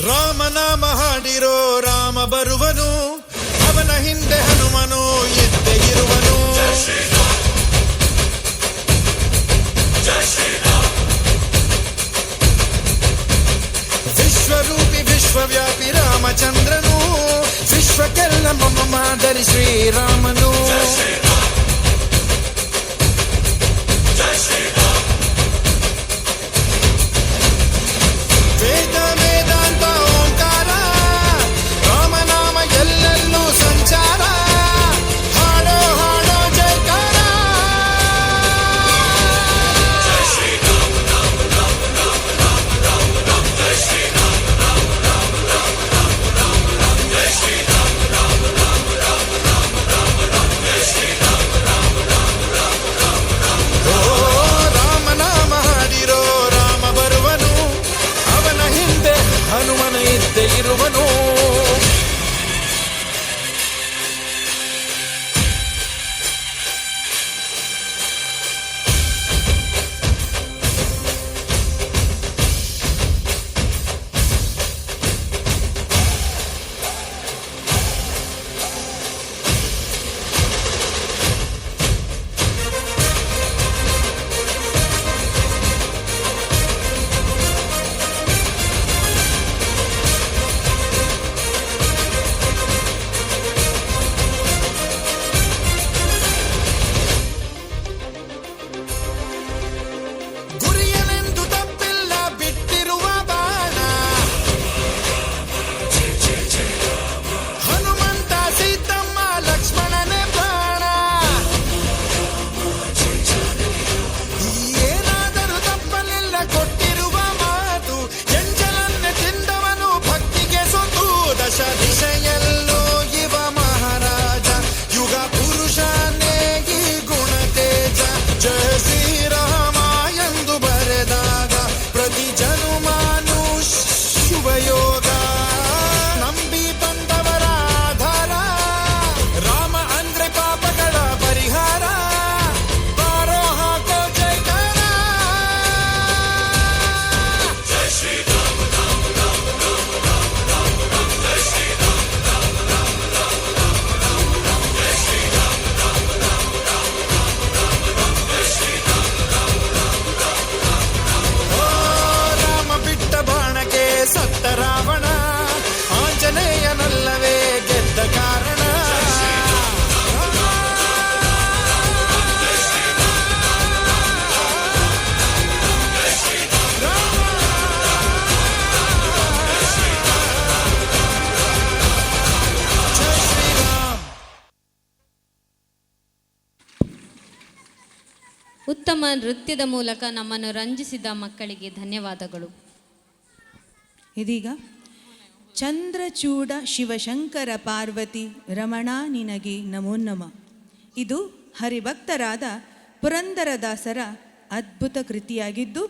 Speaker 3: ರಾಮನಾಮ ಹಾಡಿರೋ ರಾಮ ಬರುವನು, ಅವನ ಹಿಂದೆ ಹನುಮನು ಇದ್ದೇ ಇರುವನು. ವಿಶ್ವರೂಪಿ ವಿಶ್ವವ್ಯಾಪಿ ರಾಮಚಂದ್ರನು, ವಿಶ್ವಕ್ಕೆಲ್ಲ ಮಮ ಮಾದರಿ ಶ್ರೀರಾಮನು. ವೇದ ವೇದಾಂತ ಓಂಕಾರ, ರಾಮನಾಮ ಎಲ್ಲೆಲ್ಲೂ ಸಂಚಾರ. ಹಾಡೋ ಹಾಡೋ ಜಯಕಾರ. ಓ ರಾಮನಾಮ ಹಾಡಿರೋ ರಾಮ ಬರುವನು, ಅವನ ಹಿಂದೆ ಹನುಮನ ಇದ್ದೇ ಇರುವನು. ಗುರಿಯನೆಂದು ತಪ್ಪಿಲ್ಲ ಬಿಟ್ಟಿರುವ ಬಾಣ, ಹನುಮಂತ ಸೀತಮ್ಮ ಲಕ್ಷ್ಮಣನೇ ಪ್ರಾಣ. ಏನಾದರೂ ತಪ್ಪಲಿಲ್ಲ ಕೊಟ್ಟಿರುವ ಮಾತು, ಎಂಜಲನ್ನೇ ತಿಂದವನು ಭಕ್ತಿಗೆ ಸೊತ್ತು. ದಶ ದಿಶೆಯಲ್ಲೂ ಇವ ಮಹಾರಾಜ, ಯುಗ ಪುರುಷನೇ ಈ ಗುಣ ತೇಜ. ಜಯ ಶ್ರೀರಾಮ ಎಂದು ಬರೆದಾಗ ಪ್ರತಿ ಜನುಮಾನು ಶುಭಯೋಗ. ನಂಬಿ ಬಂದವರ ಆಧಾರ, ರಾಮ ಅಂದ್ರೆ ಪಾಪಗಳ ಪರಿಹಾರ. ಬಾರೋ ಹಾಕೋ ಜೈಕಾರ. ಓ ರಾಮ ಬಿಟ್ಟ ಬಾಣಕ್ಕೆ ಸತ್ತ ರಾವಣ, ಆಂಜನೇಯನಲ್ಲವೇ ಗೆದ್ದ ಕಾರಣ. ಜೈ ಶ್ರೀರಾಮ್.
Speaker 5: ಉತ್ತಮ ನೃತ್ಯದ ಮೂಲಕ ನಮ್ಮನ್ನು ರಂಜಿಸಿದ ಮಕ್ಕಳಿಗೆ ಧನ್ಯವಾದಗಳು.
Speaker 2: ಇದೀಗ ಚಂದ್ರಚೂಡ ಶಿವಶಂಕರ ಪಾರ್ವತಿ ರಮಣ ನಿನಗೆ ನಮೋ ನಮ. ಇದು ಹರಿಭಕ್ತರಾದ ಪುರಂದರದಾಸರ ಅದ್ಭುತ ಕೃತಿಯಾಗಿದ್ದು,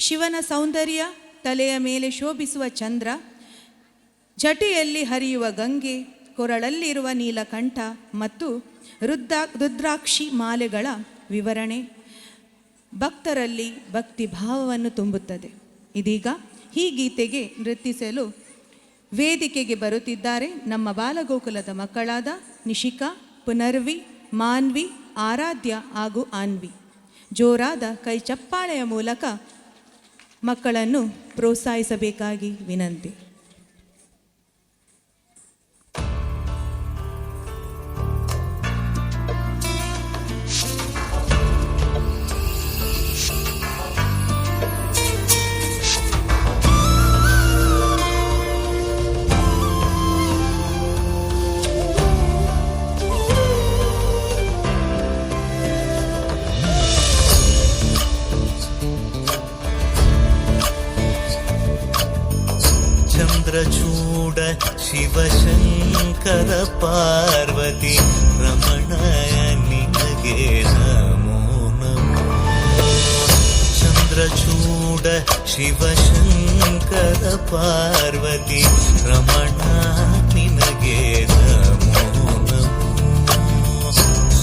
Speaker 2: ಶಿವನ ಸೌಂದರ್ಯ, ತಲೆಯ ಮೇಲೆ ಶೋಭಿಸುವ ಚಂದ್ರ, ಜಟೆಯಲ್ಲಿ ಹರಿಯುವ ಗಂಗೆ, ಕೊರಳಲ್ಲಿರುವ ನೀಲಕಂಠ ಮತ್ತು ರುದ್ರಾಕ್ಷಿ ಮಾಲೆಗಳ ವಿವರಣೆ, ಭಕ್ತರಲ್ಲಿ ಭಕ್ತಿ ಭಾವವನ್ನು ತುಂಬುತ್ತದೆ. ಇದೀಗ ಈ ಗೀತೆಗೆ ನೃತ್ಯಿಸಲು ವೇದಿಕೆಗೆ ಬರುತ್ತಿದ್ದಾರೆ ನಮ್ಮ ಬಾಲಗೋಕುಲದ ಮಕ್ಕಳಾದ ನಿಶಿಕಾ, ಪುನರ್ವಿ, ಮಾನ್ವಿ, ಆರಾಧ್ಯ ಹಾಗೂ ಆನ್ವಿ. ಜೋರಾದ ಕೈ ಚಪ್ಪಾಳೆಯ ಮೂಲಕ ಮಕ್ಕಳನ್ನು ಪ್ರೋತ್ಸಾಹಿಸಬೇಕಾಗಿ ವಿನಂತಿ.
Speaker 9: ಚಂದ್ರಚೂಡ ಶಿವಶಂಕರ ಪಾರ್ವತಿ ರಮಣ ನಿನಗೆ ನಮೋ ನಮೋ. ಚಂದ್ರಚೂಡ ಶಿವಶಂಕರ ಪಾರ್ವತಿ ರಮಣ ನಿನಗೆ ನಮೋ ನಮೋ.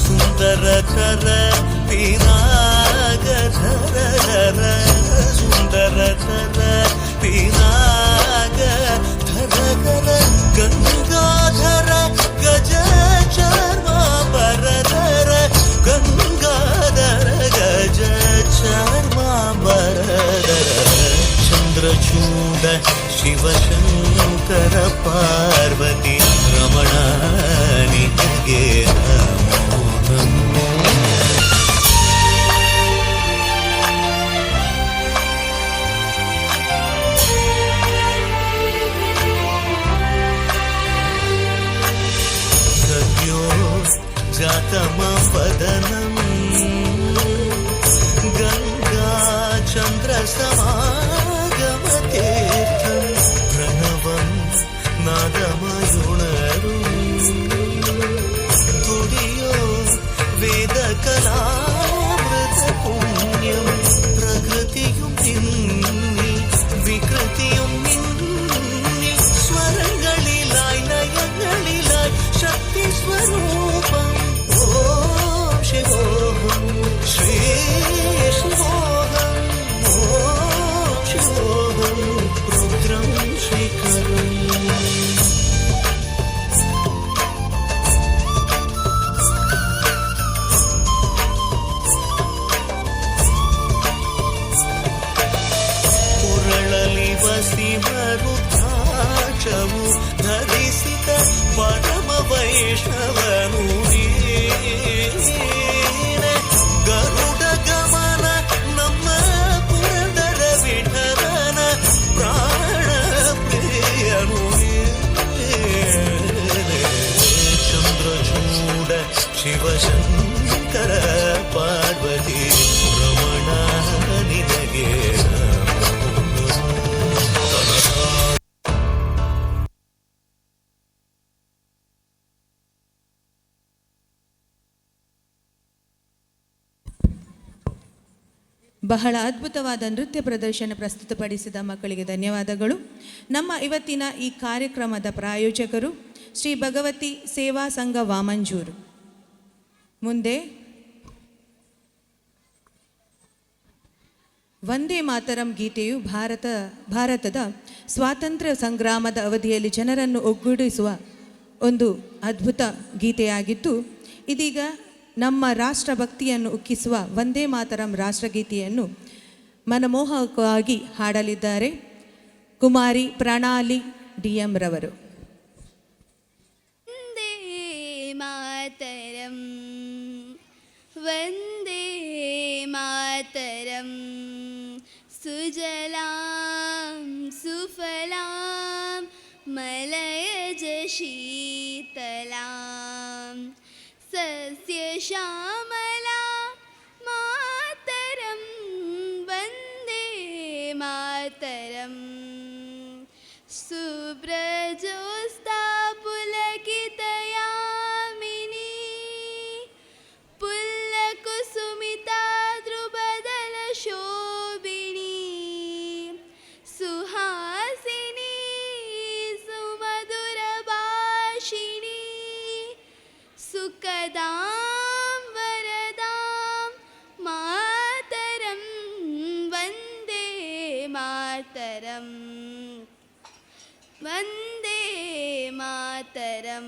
Speaker 9: ಸುಂದರಕರ ಪಿರಾಗಧರ ಸುಂದರಕರ ಪಿರಾಗ ಧರ ಗಂಗಾಧರ ಗಜ ಚರ್ಮಾಂಬರಧರ ಗಂಗಾಧರ ಗಜ ಚರ್ಮಾಂಬರಧರ. ಚಂದ್ರಚೂಡ ಶಿವಶಂಕರ ಪಾರ್ವತಿ ರಮಣ ನಿನಗೆ ನಮೋ ನಮೋ. जातमपदनं गंगा चंद्र समागमतीर्थं प्रणवं नादमयुणरु तुडियो वेदकलामृत पुण्यं प्रकृतियुं निन्नि विकृतियुं निन्नि स्वरंगलिलाय नयनलिलाय शक्ति स्वरूपं ओम शिवोहम श्री शिवोहम ओम शिवोहम रुद्रं श्रीकरम्. ಪುರಳಲಿ ವಸಿಮರುದ್ರಾಕ್ಷವು ಧರಿಸಿದ ಪರಮ ವೈಷ್ಣವನು ಗರುಡ ಗಮನ ನಮ್ಮ ಪುರಂದರ ವಿಠಲನ ಪ್ರಾಣ ಪ್ರಿಯನು. ಚಂದ್ರಚೂಡ ಶಿವಶಂಕರ ಪಾರ್ವತಿ ರಮಣ ನಿನಗೆ
Speaker 2: ಬಹಳ ಅದ್ಭುತವಾದ ನೃತ್ಯ ಪ್ರದರ್ಶನ ಪ್ರಸ್ತುತಪಡಿಸಿದ ಮಕ್ಕಳಿಗೆ ಧನ್ಯವಾದಗಳು. ನಮ್ಮ ಇವತ್ತಿನ ಈ ಕಾರ್ಯಕ್ರಮದ ಪ್ರಾಯೋಜಕರು ಶ್ರೀ ಭಗವತಿ ಸೇವಾ ಸಂಘ ವಾಮಂಜೂರು. ಮುಂದೆ ವಂದೇ ಮಾತರಂ ಗೀತೆಯು ಭಾರತದ ಸ್ವಾತಂತ್ರ್ಯ ಸಂಗ್ರಾಮದ ಅವಧಿಯಲ್ಲಿ ಜನರನ್ನು ಒಗ್ಗೂಡಿಸುವ ಒಂದು ಅದ್ಭುತ ಗೀತೆಯಾಗಿದ್ದು, ಇದೀಗ ನಮ್ಮ ರಾಷ್ಟ್ರಭಕ್ತಿಯನ್ನು ಉಕ್ಕಿಸುವ ವಂದೇ ಮಾತರಂ ರಾಷ್ಟ್ರಗೀತೆಯನ್ನು ಮನಮೋಹಕವಾಗಿ ಹಾಡಲಿದ್ದಾರೆ ಕುಮಾರಿ ಪ್ರಣಾಲಿ ಡಿ.ಎಂ. ರವರು.
Speaker 1: ವಂದೇ ಮಾತರಂ ವಂದೇ ಮಾತರಂ ಸುಜಲಾಂ ಸುಫಲಾಂ ಮಲಯಜ ಶೀತಲಾಂ ಸಸ್ಯಶ್ಯಾಮಲಾ ಮಾತರಂ ವಂದೇ ಮಾತರಂ. ಸುಬ್ರಜೋಸ್ತಾ ಪುಲಕಿತಯಾಮಿನಿ ಪುಲ್ಲಕುಸುಮಿತಾ ಧ್ರುವದಲ ಶೋಭಿನಿ ಸುಹಾಸಿನಿ ಸುಮಧುರ ಭಾಷಿಣಿ ಸುಖದಾಂ ವರದಾಂ ಮಾತರ ವಂದೇ ಮಾತರಂ.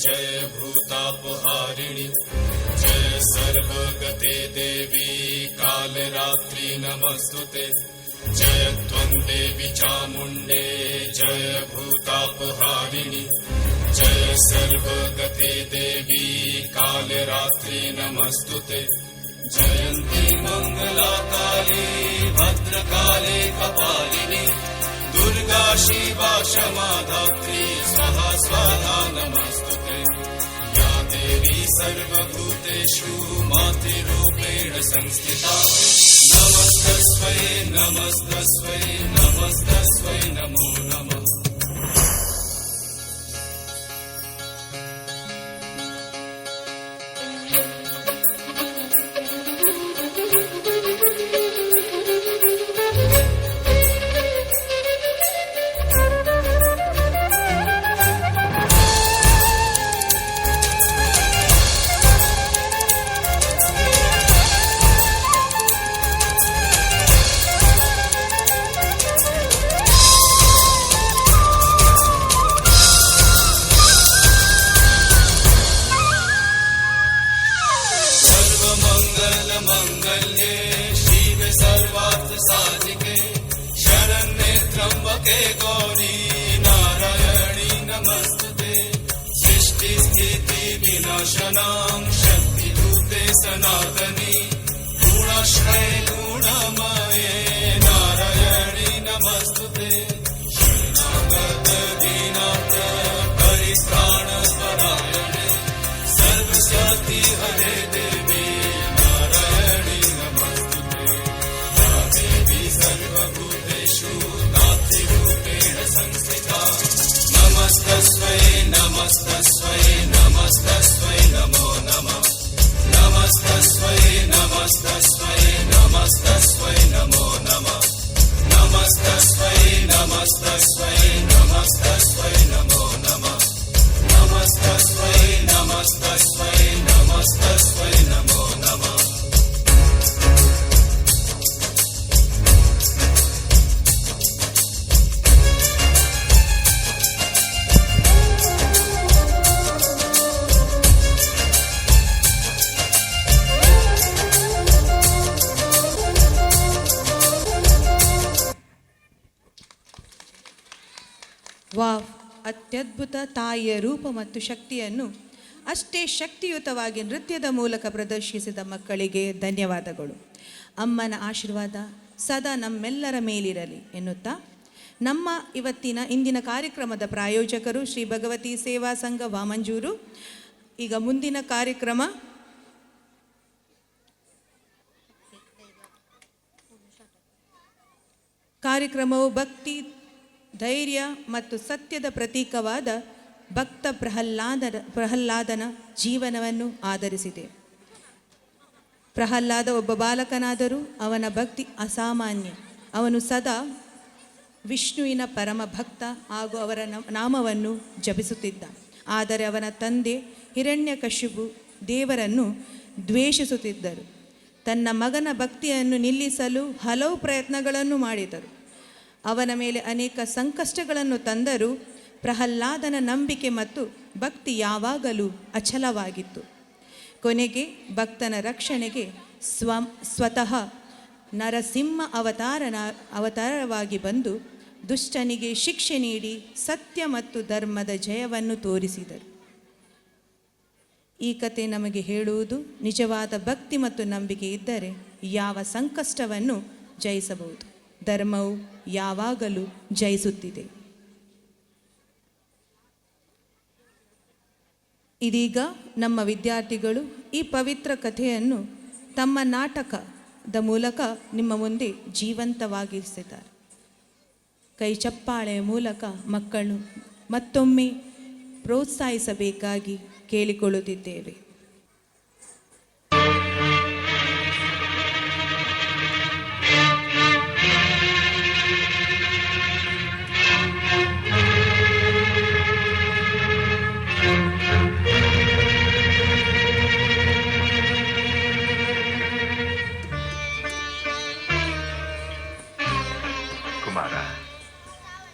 Speaker 3: जय भूतापहारिणि जय सर्वगते देवी कालरात्रि नमस्तुते जय त्वं देवी चामुण्डे जय भूतापहारिणि जय सर्वगते देवी कालरात्रि नमस्तुते जयन्ती मङ्गलाकाली भद्रकाले कपालिनी दुर्गा शिवा क्षमा धात्री स्वाहा स्वाहा नमस्तुते या देवी सर्वभूतेषु मातृरूपेण संस्थिता नमस्तस्मै नमस्तस्मै नमस्तस्मै नमो नमः। मंगल्ये शिव सर्वार्थ साधिके शरण्ये त्र्यंबके गौरी नारायणी नमस्तुते सृष्टि स्थिति विनाशनां शक्तिभूते सनातनी गुणाश्रये गुणमये नारायणी नमस्तुते शरणागत दीनार्थ परित्राण परायणे सर्वशक्ति हरे देवी सर्वभूतेषु नास्तिरूपेण संस्थिता नमस्तस्मै नमस्तस्मै नमस्तस्मै नमो नमः नमस्तस्मै नमस्तस्मै नमस्तस्मै नमो नमः नमस्तस्मै नमस्तस्मै नमस्तस्मै नमो नमः नमस्तस्मै नमस्तस्मै नमस्तस्मै नमो नमः।
Speaker 2: ವಾವ್, ಅತ್ಯದ್ಭುತ ತಾಯಿಯ ರೂಪ ಮತ್ತು ಶಕ್ತಿಯನ್ನು ಅಷ್ಟೇ ಶಕ್ತಿಯುತವಾಗಿ ನೃತ್ಯದ ಮೂಲಕ ಪ್ರದರ್ಶಿಸಿದ ಮಕ್ಕಳಿಗೆ ಧನ್ಯವಾದಗಳು. ಅಮ್ಮನ ಆಶೀರ್ವಾದ ಸದಾ ನಮ್ಮೆಲ್ಲರ ಮೇಲಿರಲಿ ಎನ್ನುತ್ತಾ ನಮ್ಮ ಇಂದಿನ ಕಾರ್ಯಕ್ರಮದ ಪ್ರಾಯೋಜಕರು ಶ್ರೀ ಭಗವತಿ ಸೇವಾ ಸಂಘ ವಾಮಂಜೂರು. ಈಗ ಮುಂದಿನ ಕಾರ್ಯಕ್ರಮವು ಭಕ್ತಿ, ಧೈರ್ಯ ಮತ್ತು ಸತ್ಯದ ಪ್ರತೀಕವಾದ ಭಕ್ತ ಪ್ರಹ್ಲಾದನ ಜೀವನವನ್ನು ಆಧರಿಸಿದೆ. ಪ್ರಹ್ಲಾದ ಒಬ್ಬ ಬಾಲಕನಾದರೂ ಅವನ ಭಕ್ತಿ ಅಸಾಮಾನ್ಯ. ಅವನು ಸದಾ ವಿಷ್ಣುವಿನ ಪರಮ ಭಕ್ತ ಹಾಗೂ ಅವರ ನಾಮವನ್ನು ಜಪಿಸುತ್ತಿದ್ದ. ಆದರೆ ಅವನ ತಂದೆ ಹಿರಣ್ಯಕಶಿಪು ದೇವರನ್ನು ದ್ವೇಷಿಸುತ್ತಿದ್ದರು. ತನ್ನ ಮಗನ ಭಕ್ತಿಯನ್ನು ನಿಲ್ಲಿಸಲು ಹಲವು ಪ್ರಯತ್ನಗಳನ್ನು ಮಾಡಿದರು. ಅವನ ಮೇಲೆ ಅನೇಕ ಸಂಕಷ್ಟಗಳನ್ನು ತಂದರೂ ಪ್ರಹ್ಲಾದನ ನಂಬಿಕೆ ಮತ್ತು ಭಕ್ತಿ ಯಾವಾಗಲೂ ಅಚಲವಾಗಿತ್ತು. ಕೊನೆಗೆ ಭಕ್ತನ ರಕ್ಷಣೆಗೆ ಸ್ವತಃ ನರಸಿಂಹ ಅವತಾರವಾಗಿ ಬಂದು ದುಷ್ಟನಿಗೆ ಶಿಕ್ಷೆ ನೀಡಿ ಸತ್ಯ ಮತ್ತು ಧರ್ಮದ ಜಯವನ್ನು ತೋರಿಸಿದರು. ಈ ಕತೆ ನಮಗೆ ಹೇಳುವುದು, ನಿಜವಾದ ಭಕ್ತಿ ಮತ್ತು ನಂಬಿಕೆ ಇದ್ದರೆ ಯಾವ ಸಂಕಷ್ಟವನ್ನು ಜಯಿಸಬಹುದು. ಧರ್ಮವು ಯಾವಾಗಲೂ ಜಯಿಸುತ್ತಿದೆ. ಇದೀಗ ನಮ್ಮ ವಿದ್ಯಾರ್ಥಿಗಳು ಈ ಪವಿತ್ರ ಕಥೆಯನ್ನು ತಮ್ಮ ನಾಟಕದ ಮೂಲಕ ನಿಮ್ಮ ಮುಂದೆ ಜೀವಂತವಾಗಿಸಿದ್ದಾರೆ. ಕೈ ಚಪ್ಪಾಳೆಯ ಮೂಲಕ ಮಕ್ಕಳು ಮತ್ತೊಮ್ಮೆ ಪ್ರೋತ್ಸಾಹಿಸಬೇಕಾಗಿ ಕೇಳಿಕೊಳ್ಳುತ್ತಿದ್ದೇವೆ.
Speaker 10: ಕುಮಾರ,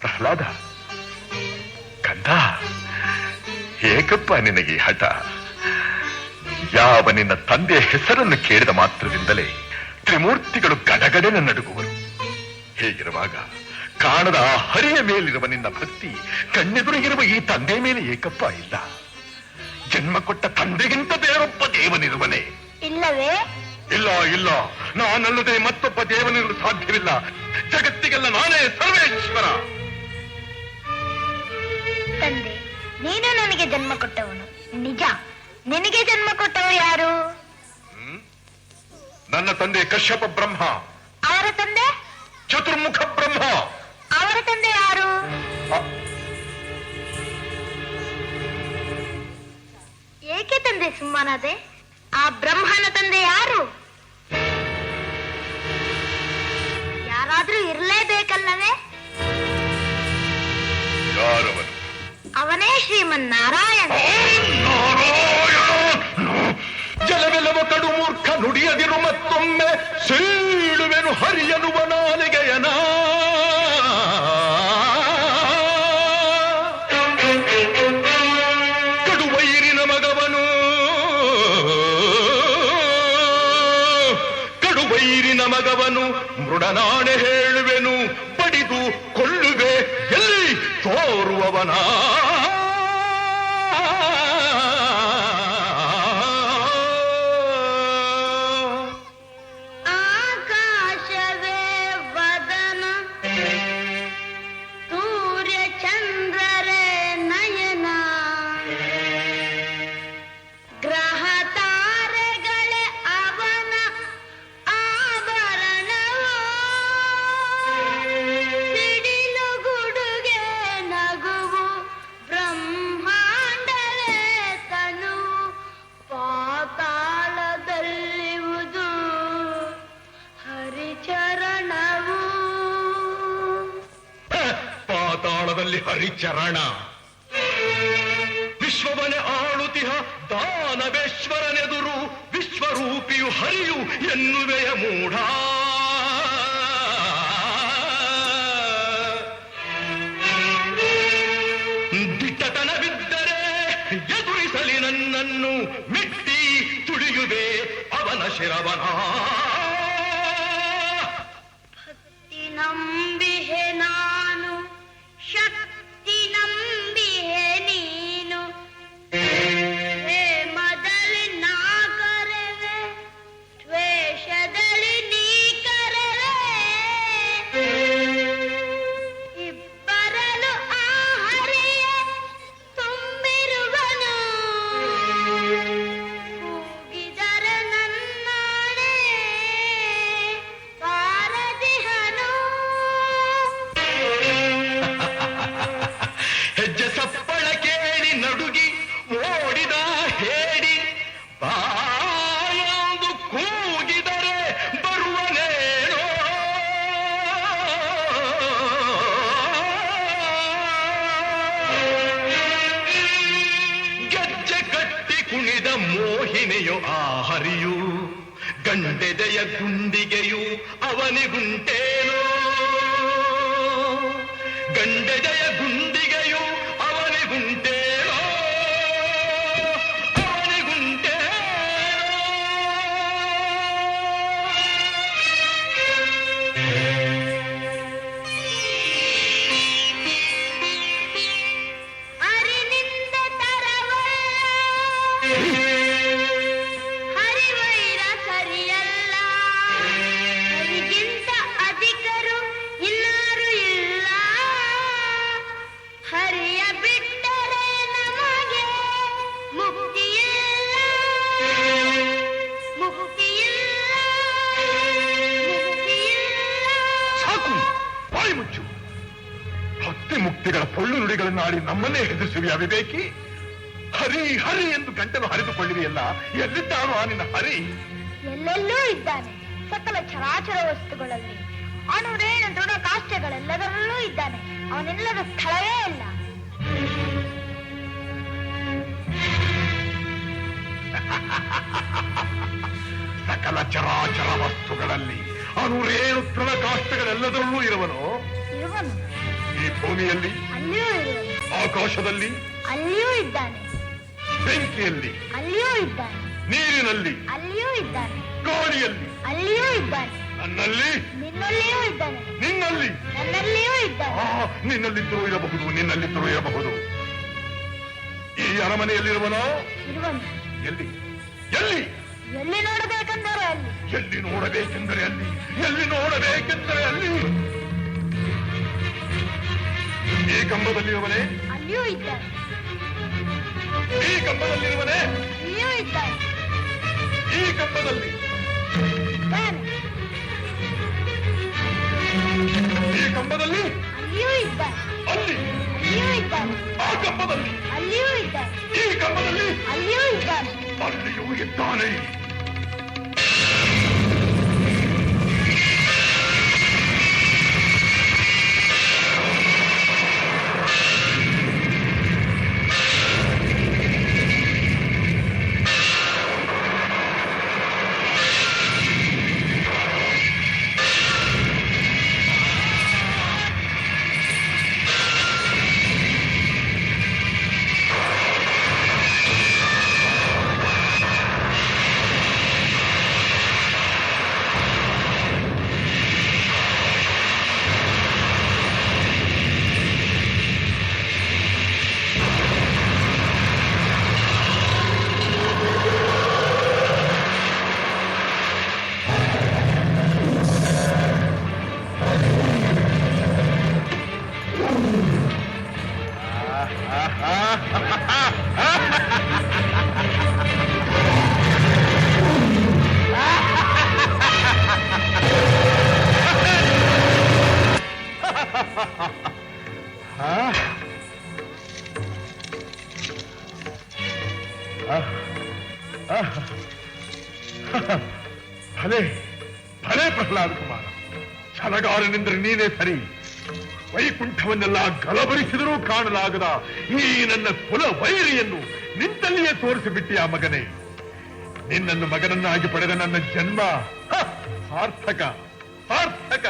Speaker 10: ಪ್ರಹ್ಲಾದ, ಕಂದ, ಏಕಪ್ಪ ನಿನಗೆ ಹಠ? ಯಾವ ನಿನ್ನ ತಂದೆಯ ಹೆಸರನ್ನು ಕೇಳಿದ ಮಾತ್ರದಿಂದಲೇ ತ್ರಿಮೂರ್ತಿಗಳು ಗಡಗಡನೆ ನಡುಗುವರು. ಹೇಗಿರುವಾಗ ಕಾಣದ ಆ ಹರಿಯ ಮೇಲಿರುವ ನಿನ್ನ ಭಕ್ತಿ ಕಣ್ಣೆದುರಿಗಿರುವ ಈ ತಂದೆ ಮೇಲೆ ಏಕಪ್ಪ ಇಲ್ಲ. ಜನ್ಮ ಕೊಟ್ಟ ತಂದೆಗಿಂತ ಬೇರೊಬ್ಬ ದೇವನಿರುವನೇ?
Speaker 11: ಇಲ್ಲವೇ?
Speaker 10: ಇಲ್ಲ ಇಲ್ಲ, ನಾನಲ್ಲದೆ ಮತ್ತೊಬ್ಬ ದೇವನಿರಲು ಸಾಧ್ಯವಿಲ್ಲ. ಜಗತ್ತಿಗೆಲ್ಲ ನಾನೇ ಸರ್ವೇಶ್ವರ.
Speaker 11: ತಂದೆ, ನೀನು ನನಗೆ ಜನ್ಮ ಕೊಟ್ಟವನು ನಿಜ. ನಿನಗೆ ಜನ್ಮ ಕೊಟ್ಟವರು ಯಾರು?
Speaker 10: ನನ್ನ ತಂದೆ ಕಶ್ಯಪ ಬ್ರಹ್ಮ.
Speaker 11: ಅವರ ತಂದೆ?
Speaker 10: ಚತುರ್ಮುಖ ಬ್ರಹ್ಮ.
Speaker 11: ಅವರ ತಂದೆ ಯಾರು? ಏಕೆ ತಂದೆ ಸುಮ್ಮನಾದೆ? ಆ ಬ್ರಹ್ಮನ ತಂದೆ ಯಾರು? ಯಾರಾದ್ರೂ ಇರಲೇಬೇಕಲ್ಲವೇ?
Speaker 10: ಯಾರವನು?
Speaker 11: ಅವನೇ ಶ್ರೀಮನ್ನಾರಾಯಣ.
Speaker 10: ಜಲವೆಲ್ಲವ ಕಡು ಮೂರ್ಖ, ನುಡಿಯದಿರು ಮತ್ತೊಮ್ಮೆ ಸೀಳುವೆನು ಹರಿಯನುವ ನಾಲಿಗೆಯನ. ಕಡುವೈರಿನ ಮಗವನು, ಕಡುವೈರಿನ ಮಗವನು ಮೃಡನಾಣೆ ಹೇಳುವೆನು, ಬಡಿದು ಕೊಳ್ಳುವೆ ಎಲ್ಲಿ ತೋರುವವನ. ಹರಿಚರಣ ವಿಶ್ವವನೆ ಆಳುತಿಹ ದಾನವೇಶ್ವರನೆದುರು ವಿಶ್ವರೂಪಿಯು ಹರಿಯು ಎನ್ನುವೆಯ ಮೂಢ. ದಿಟ್ಟತನವಿದ್ದರೆ ಎದುರಿಸಲಿ ನನ್ನನ್ನು, ಮೆಟ್ಟಿ ತುಳಿಯುವೆ ಅವನ ಶಿರವನ.
Speaker 11: ಭಕ್ತಿ ನಂಬಿಹೆ ನಾನು, ಶಕ್ತಿ ನಂಬಿಹೆ ನೀನು. ಪ್ರೇಮದಲ್ಲಿ ನಾ ಕರೆವೆ, ದ್ವೇಷದಲ್ಲಿ ನೀ ಕರೆವೆ. ಇಬ್ಬರಲು ಆ ಹರಿಯ ತುಂಬಿರುವನು. ಕೂಗಿದರೆ ನನ್ನಾಣೆ ಬಾರದಿಹನು.
Speaker 10: ಹೆಜ್ಜೆ ಸಪ್ಪಳ ಕೇಳಿ ನಡುಗಿ ಓಡಿದ ಹೇಡಿ, ಬಾಯೊಂದು ಕೂಗಿದರೆ ಬರುವನೇನೋ. ಗೆಜ್ಜೆ ಕಟ್ಟಿ ಕುಣಿದ ಮೋಹಿನಿಯು ಆ ಹರಿಯು, ಗಂಡೆದೆಯ ಗುಂಡಿಗೆಯು ಅವನಿಗುಂಟೇನೋ. ಗಂಡೆದೆಯ ಗುಂಡಿಗೆಯು ಅವನಿಗುಂಟೇನೋ, ಅವನಿಗುಂಟೇನೋ.
Speaker 11: ಹರಿನಿಂದ ತರವಲ್ಲ, ಹರಿವೈರ ಸರಿಯಲ್ಲ. ಹರಿಗಿಂತ ಅಧಿಕರು ಇನ್ನಾರು ಇಲ್ಲ. ಹರಿಯ ಬಿಟ್ಟರೆ ನಮಗೆ ಮುಕ್ತಿಯಿಲ್ಲ, ಮುಕ್ತಿಯಿಲ್ಲ, ಮುಕ್ತಿಯಿಲ್ಲ.
Speaker 10: ಸಾಕು, ಬಾಯಿ ಮುಚ್ಚು. ಭಕ್ತಿ ಮುಕ್ತಿಗಳ ಪೊಳ್ಳು ನುಡಿಗಳನ್ನಾಡಿ ನಮ್ಮನ್ನೇ ಹೆದರಿಸುವ ವಿವೇಕಿ. ಹರಿ ಹರಿ ಎಂದು ಗಂಟಲು ಹರಿದುಕೊಳ್ಳುವೆಯಲ್ಲ, ಎಲ್ಲಿದ್ದಾನೋ ಆ ನಿನ್ನ ಹರಿ?
Speaker 11: ಎಲ್ಲೆಲ್ಲೂ ಇದ್ದಾನೆ. ಸಕಲ ಚರಾಚರ ವಸ್ತುಗಳಲ್ಲಿ, ಅಣುರೇಣು ದೃಢ ಕಾಷ್ಟಗಳೆಲ್ಲದರಲ್ಲೂ ಇದ್ದಾನೆ. ಅವನೆಲ್ಲದ ಸ್ಥಳವೇ ಇಲ್ಲ.
Speaker 10: ಸಕಲ ಚರಾಚರ ವಸ್ತುಗಳಲ್ಲಿ ಅಣುರೇಣು ದೃಢ ಕಾಷ್ಟಗಳೆಲ್ಲದರಲ್ಲೂ ಇರುವನು.
Speaker 11: ಇರುವನು.
Speaker 10: ಈ ಭೂಮಿಯಲ್ಲಿ,
Speaker 11: ಅಲ್ಲಿಯೂ ಇರುವನು.
Speaker 10: ಆಕಾಶದಲ್ಲಿ,
Speaker 11: ಅಲ್ಲಿಯೂ ಇದ್ದಾನೆ.
Speaker 10: ಬೆಂಕಿಯಲ್ಲಿ,
Speaker 11: ಅಲ್ಲಿಯೂ ಇದ್ದಾನೆ.
Speaker 10: ನೀರಿನಲ್ಲಿ,
Speaker 11: ಅಲ್ಲಿಯೂ ಇದ್ದಾನೆ.
Speaker 10: ಗಾಳಿಯಲ್ಲಿ,
Speaker 11: ಅಲ್ಲಿಯೂ ಇದ್ದಾನೆ.
Speaker 10: ನನ್ನಲ್ಲಿ,
Speaker 11: ನಿನ್ನಲ್ಲಿಯೂ ಇದ್ದಾನೆ.
Speaker 10: ನಿನ್ನಲ್ಲಿ,
Speaker 11: ನನ್ನಲ್ಲಿಯೂ ಇದ್ದಾನೆ.
Speaker 10: ನಿನ್ನಲ್ಲಿದ್ದರೂ ಇರಬಹುದು, ನಿನ್ನಲ್ಲಿದ್ದರೂ ಇರಬಹುದು. ಈ ಅರಮನೆಯಲ್ಲಿರುವನೋ?
Speaker 11: ಇರುವನು.
Speaker 10: ಎಲ್ಲಿ ಎಲ್ಲಿ
Speaker 11: ಎಲ್ಲಿ ನೋಡಬೇಕೆಂದರೆ ಅಲ್ಲಿ.
Speaker 10: ಎಲ್ಲಿ ನೋಡಬೇಕೆಂದರೆ ಅಲ್ಲಿ, ಎಲ್ಲಿ ನೋಡಬೇಕೆಂದರೆ ಅಲ್ಲಿ. ಈ ಕಂಬದಲ್ಲಿರುವನೇ?
Speaker 11: ಅಲ್ಲಿಯೂ ಇದ್ದಾನೆ.
Speaker 10: ಈ ಕಂಬದಲ್ಲಿರುವನೇ?
Speaker 11: ಅಲ್ಲಿಯೂ ಇದ್ದಾನೆ.
Speaker 10: ಈ ಕಂಬದಲ್ಲಿ
Speaker 11: ಇದ್ದಾನೆ.
Speaker 10: ಈ ಕಂಬದಲ್ಲಿ?
Speaker 11: ಅಲ್ಲಿಯೂ ಇದ್ದಾನೆ.
Speaker 10: ಅಲ್ಲಿ?
Speaker 11: ಅಲ್ಲಿಯೂ ಇದ್ದಾನೆ.
Speaker 10: ಆ ಕಂಬದಲ್ಲಿ?
Speaker 11: ಅಲ್ಲಿಯೂ ಇದ್ದಾನೆ.
Speaker 10: ಈ ಕಂಬದಲ್ಲಿ?
Speaker 11: ಅಲ್ಲಿಯೂ ಇದ್ದಾನೆ.
Speaker 10: ಅಲ್ಲಿಯೂ ಇದ್ದಾನೆ. ಭಲೆ ಭಲೆ ಪ್ರಹ್ಲಾದ ಕುಮಾರ, ಛಲಗಾರನೆಂದರೆ ನೀನೇ ಸರಿ. ವೈಕುಂಠವನ್ನೆಲ್ಲ ಗಲಭರಿಸಿದರೂ ಕಾಣಲಾಗದ ಈ ನನ್ನ ಕುಲ ವೈರಿಯನ್ನು ನಿಂತಲ್ಲಿಯೇ ತೋರಿಸಿಬಿಟ್ಟಿಯ ಮಗನೇ. ನಿನ್ನನ್ನು ಮಗನನ್ನಾಗಿ ಪಡೆದ ನನ್ನ ಜನ್ಮ ಸಾರ್ಥಕ ಸಾರ್ಥಕ.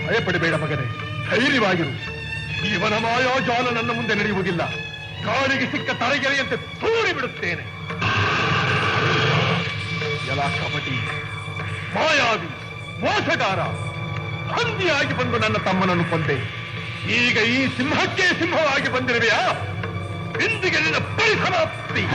Speaker 10: ಭಯಪಡಬೇಡ ಮಗನೇ, ಧೈರ್ಯವಾಗಿರು. ಇವನ ಮಾಯಾಜಾಲ ನನ್ನ ಮುಂದೆ ನಡೆಯುವುದಿಲ್ಲ. ಕಾಲಿಗೆ ಸಿಕ್ಕ ತರಗೆರೆಯಂತೆ ತೂರಿ ಬಿಡುತ್ತೇನೆ. ಎಲ್ಲ ಕಪಟಿ, ಮಾಯಾವಿ, ಮೋಸಗಾರ, ಹಂದಿಯಾಗಿ ಬಂದು ನನ್ನ ತಮ್ಮನನ್ನು ಕೊಂದೆ. ಈಗ ಈ ಸಿಂಹಕ್ಕೆ ಸಿಂಹವಾಗಿ ಬಂದಿರುವೆಯಾ? ಇಂದಿಗೆ ನಿನ್ನ ಪರಿಸಮಾಪ್ತಿ.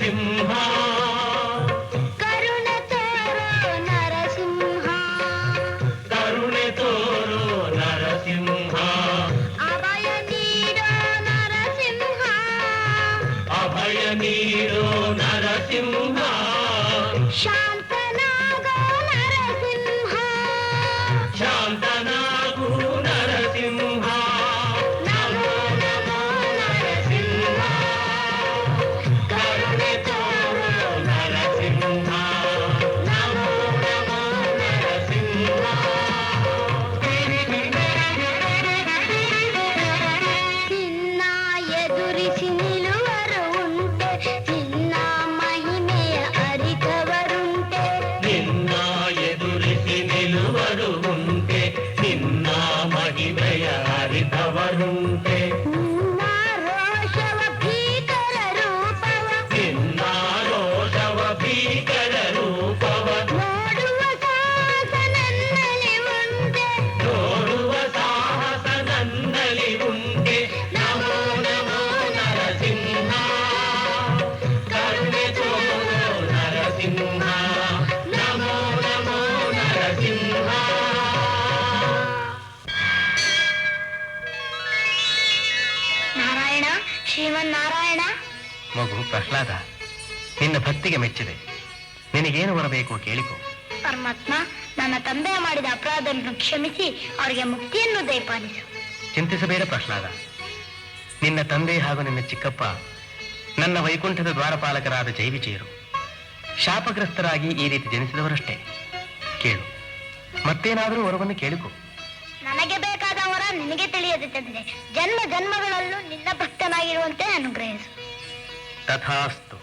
Speaker 9: ನರಸಿಂಹ
Speaker 11: ಕರುಣೆ ತೋರೋ ನರಸಿಂಹ
Speaker 9: ಕರುಣೆ ತೋರೋ ನರಸಿಂಹ
Speaker 11: ಅಭಯ ನೀಡೋ ನರಸಿಂಹ
Speaker 9: ಅಭಯ ನೀಡೋ ನರಸಿಂಹ
Speaker 11: ಶಾಂತನಾಗೋ ನರಸಿಂಹ
Speaker 9: ಶಾಂತನಾಗು ನರಸಿಂಹ ನಮೋ ನಮೋ ನರಸಿಂಹ ಕರುಣೆ ತೋರೋ ನರಸಿಂಹ ನಮೋ ನಮೋ ನರಸಿಂಹ
Speaker 11: ನಿನ್ನ ಎದುರಿಸಿ ನಿಲ್ಲುವರು ಉಂಟೆ ನಿನ್ನ ಮಹಿಮೆಯ ಅರಿತವರುಂಟೆ
Speaker 9: ನಿನ್ನ ಎದುರಿಸಿ ನಿಲ್ಲುವರು ಉಂಟೆ ನಿನ್ನ ಮಹಿಮೆಯ ಅರಿತವರುಂಟೆ
Speaker 11: ನಿನ್ನ ರೋಷವ ಭೀಕರ ರೂಪವ
Speaker 9: ನಿನ್ನ ರೋಷವ ಭೀಕರ ರೂಪವ
Speaker 11: ನೋಡುವ ಸಾಹಸ ನನ್ನಲ್ಲಿ ಉಂಟೆ
Speaker 9: ನೋಡುವ ಸಾಹಸ ನನ್ನಲ್ಲಿ ಉಂಟೆ ನಮೋ ನಮೋ ನರಸಿಂಹ ಕರುಣೆ ತೋರೋ ನರಸಿಂಹ ನಮೋ ನಮೋ ನರಸಿಂಹ
Speaker 11: ನಾರಾಯಣ ಶ್ರೀಮನ್ನಾರಾಯಣ.
Speaker 12: ಮಗು ಪ್ರಹ್ಲಾದ, ನಿನ್ನ ಭಕ್ತಿಗೆ ಮೆಚ್ಚಿದೆ. ನಿನಗೇನು ಬರಬೇಕು ಕೇಳಿಕೊ.
Speaker 11: ಪರಮಾತ್ಮ, ನನ್ನ ತಂದೆ ಮಾಡಿದ ಅಪರಾಧವನ್ನು ಕ್ಷಮಿಸಿ ಅವರಿಗೆ ಮುಕ್ತಿಯನ್ನು ದಯಪಾಲಿಸು.
Speaker 12: ಚಿಂತಿಸಬೇಡ ಪ್ರಹ್ಲಾದ. ನಿನ್ನ ತಂದೆ ಹಾಗೂ ನಿನ್ನ ಚಿಕ್ಕಪ್ಪ ನನ್ನ ವೈಕುಂಠದ ದ್ವಾರಪಾಲಕರಾದ ಜೈವಿಜಯರು ಶಾಪಗ್ರಸ್ತರಾಗಿ ಈ ರೀತಿ ಜನಿಸಿದವರಷ್ಟೇ. ಕೇಳು, ಮತ್ತೇನಾದರೂ ವರವನ್ನು ಕೇಳಿಕೊ.
Speaker 11: ನನಗೆ ಬೇಕಾದ ವರ ನಿನಗೆ ತಿಳಿಯದೆ ತಂದೆ. ಜನ್ಮ ಜನ್ಮಗಳಲ್ಲೂ ನಿನ್ನ ಭಕ್ತನಾಗಿರುವಂತೆ ಅನುಗ್ರಹಿಸು.
Speaker 12: ತಥಾಸ್ತು.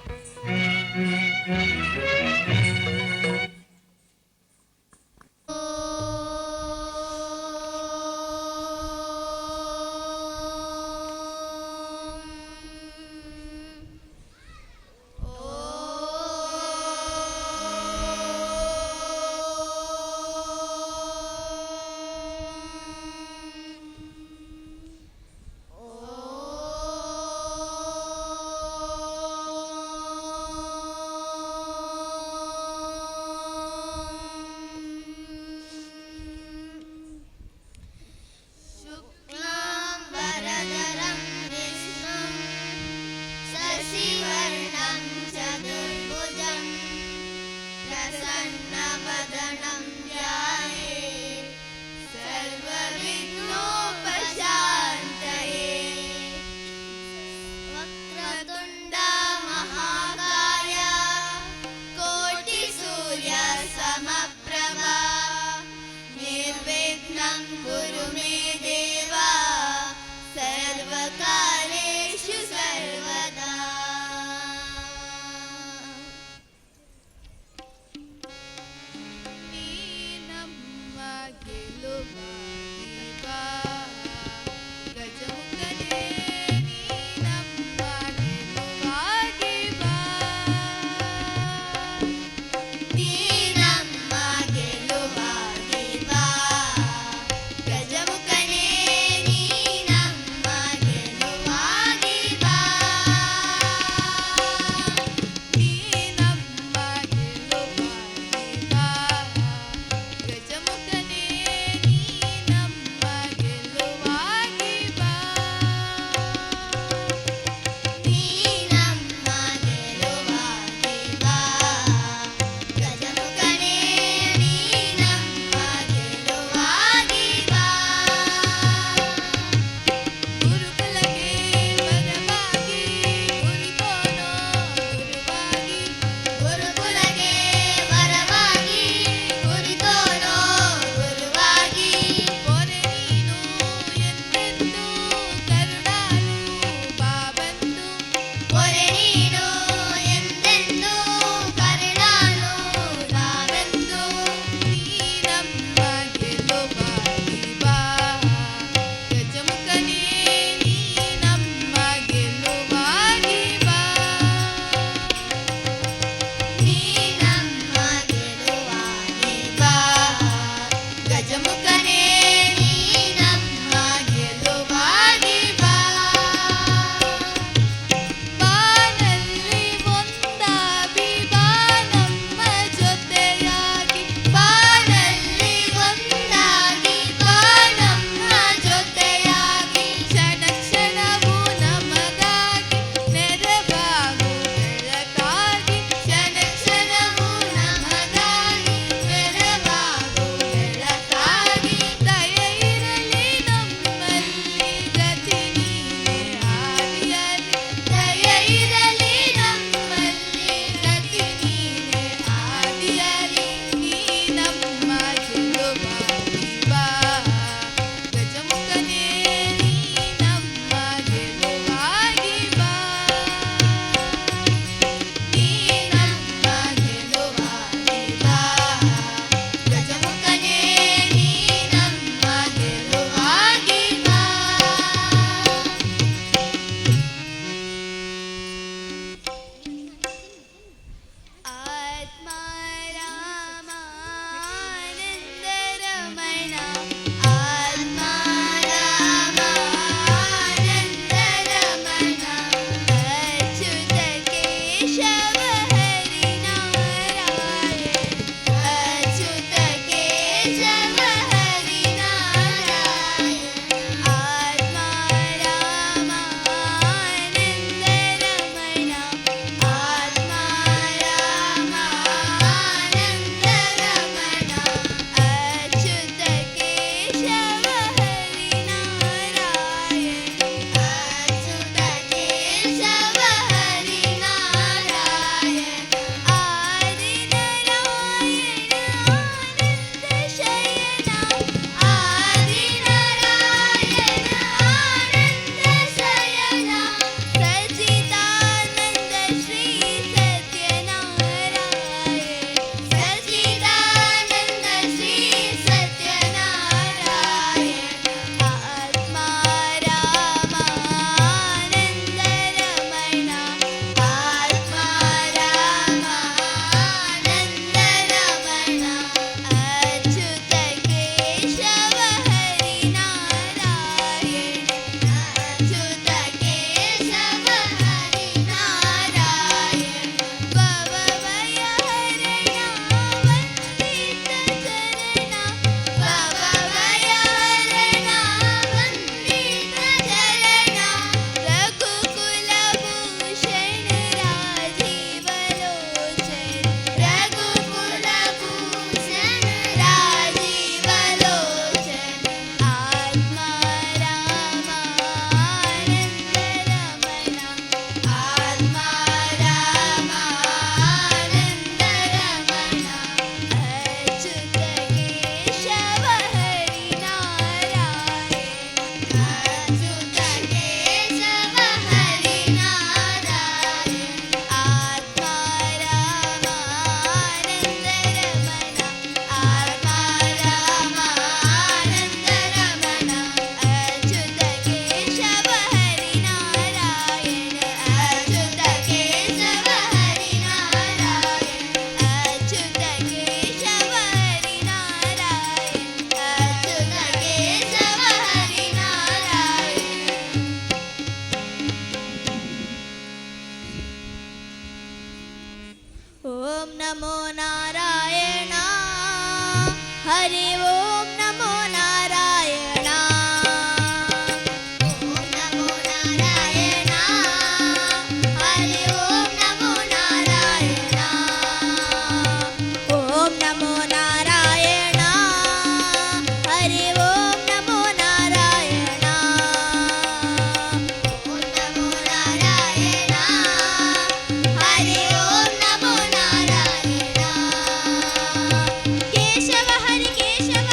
Speaker 1: ನಮೋ ನಾರಾಯಣ ಹರಿ ಓಂ ನಮೋ ನಾರಾಯಣ ಓಂ ನಮೋ ನಾರಾಯಣ ಹರಿ ಓಂ ನಮೋ ನಾರಾಯಣ ಓಂ ನಮೋ ನಾರಾಯಣ ಹರಿ ಓಂ ನಮೋ ನಾರಾಯಣ ಓಂ ನಮೋ ನಾರಾಯಣ ಹರಿ ಓಂ ನಮೋ ನಾರಾಯಣ ಕೇಶವ ಹರಿ ಕೇಶವ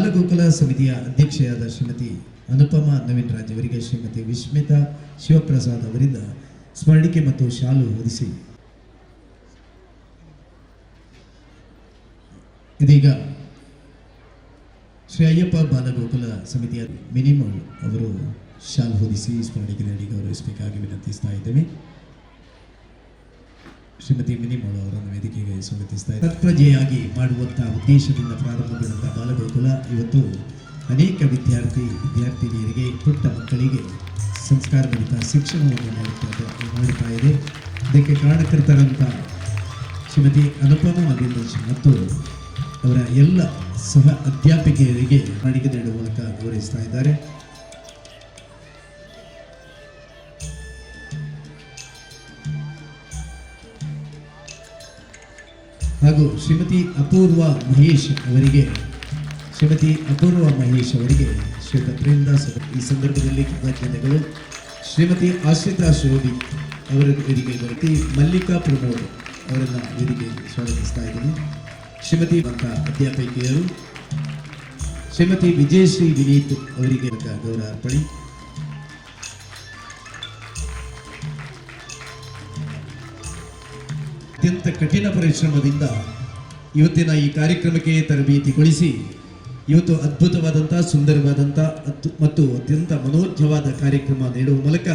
Speaker 13: ಬಾಲಗೋಕುಲ ಸಮಿತಿಯ ಅಧ್ಯಕ್ಷೆಯಾದ ಶ್ರೀಮತಿ ಅನುಪಮಾ ನವೀನ್ ರಾಜ್ ಅವರಿಗೆ ಶ್ರೀಮತಿ ವಿಸ್ಮಿತಾ ಶಿವಪ್ರಸಾದ್ ಅವರಿಂದ ಸ್ಮರಣಿಕೆ ಮತ್ತು ಶಾಲು ಹೊದಿಸಿ ಇದೀಗ ಶ್ರೀ ಅಯ್ಯಪ್ಪ ಬಾಲಗೋಕುಲ ಸಮಿತಿಯ ಮಿನಿಮೋಳ್ ಅವರು ಶಾಲು ಹೊದಿಸಿ ಸ್ಮರಣಿಕೆ ನೀಡಿ ಗೌರವಿಸಬೇಕಾಗಿ ವಿನಂತಿಸ್ತಾ ಇದ್ದೇವೆ. ಶ್ರೀಮತಿ ಮಿನಿಮೋಳ್ ಅವರನ್ನು ವೇದಿಕೆಗೆ ಸ್ವಾಗತಿಸ್ತಾ ಇದ್ದಾರೆ. ತತ್ಪ್ರಜೆಯಾಗಿ ಮಾಡುವಂತಹ ಉದ್ದೇಶದಿಂದ ಪ್ರಾರಂಭಗೊಂಡಂತಹ ಬಾಲಗೋಕುಲ ಇವತ್ತು ಅನೇಕ ವಿದ್ಯಾರ್ಥಿನಿಯರಿಗೆ ಪುಟ್ಟ ಮಕ್ಕಳಿಗೆ ಸಂಸ್ಕಾರಭರಿತ ಶಿಕ್ಷಣವನ್ನು ಮಾಡುತ್ತಾ ಇದೆ. ಇದಕ್ಕೆ ಕಾರಣಕರ್ತರಂತ ಶ್ರೀಮತಿ ಅನುಪಮಾ ನವೀನ್ ಮತ್ತು ಅವರ ಎಲ್ಲ ಸಹ ಅಧ್ಯಾಪಕಿಯರಿಗೆ ಸ್ಮರಣಿಕೆ ನೀಡುವ ಮೂಲಕ ಗೌರವಿಸ್ತಾ ಇದ್ದಾರೆ. ಹಾಗೂ ಶ್ರೀಮತಿ ಅಪೂರ್ವ ಮಹೇಶ್ ಅವರಿಗೆ ಶ್ರೀಯುತ ಪ್ರೇಮದಾಸ್ ಈ ಸಂದರ್ಭದಲ್ಲಿ ಕೃತಜ್ಞತೆಗಳು. ಶ್ರೀಮತಿ ಆಶ್ರಿತಾ ಶೋಭಿ ಅವರ ವೇದಿಕೆ ಶ್ರೀಮತಿ ಮಲ್ಲಿಕಾ ಪ್ರಮೋದ್ ಅವರನ್ನು ವೇದಿಕೆಗೆ ಸ್ವಾಗತಿಸ್ತಾ ಇದ್ದೀನಿ. ಶ್ರೀಮತಿ ಅಂತ ಅಧ್ಯಾಪಕಿಯರು ಶ್ರೀಮತಿ ವಿಜಯಶ್ರೀ ವಿನೀತ್ ಅವರಿಗೆ ಗೌರವ ಅರ್ಪಣೆ. ಅತ್ಯಂತ ಕಠಿಣ ಪರಿಶ್ರಮದಿಂದ ಇವತ್ತಿನ ಈ ಕಾರ್ಯಕ್ರಮಕ್ಕೆ ತರಬೇತಿಗೊಳಿಸಿ ಇವತ್ತು ಅದ್ಭುತವಾದಂಥ ಸುಂದರವಾದಂಥ ಮತ್ತು ಅತ್ಯಂತ ಮನೋಜ್ಞವಾದ ಕಾರ್ಯಕ್ರಮ ನೀಡುವ ಮೂಲಕ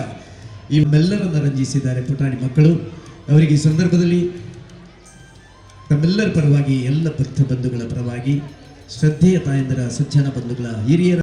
Speaker 13: ಇವನ್ನೆಲ್ಲರನ್ನು ರಂಜಿಸಿದ್ದಾರೆ ಪುಟಾಣಿ ಮಕ್ಕಳು. ಅವರಿಗೆ ಈ ಸಂದರ್ಭದಲ್ಲಿ ತಮ್ಮೆಲ್ಲರ ಪರವಾಗಿ ಎಲ್ಲ ಭಕ್ತ ಬಂಧುಗಳ ಪರವಾಗಿ ಶ್ರದ್ಧೆಯ ತಾಯಂದಿರ ಸಜ್ಜನ ಬಂಧುಗಳ ಹಿರಿಯರ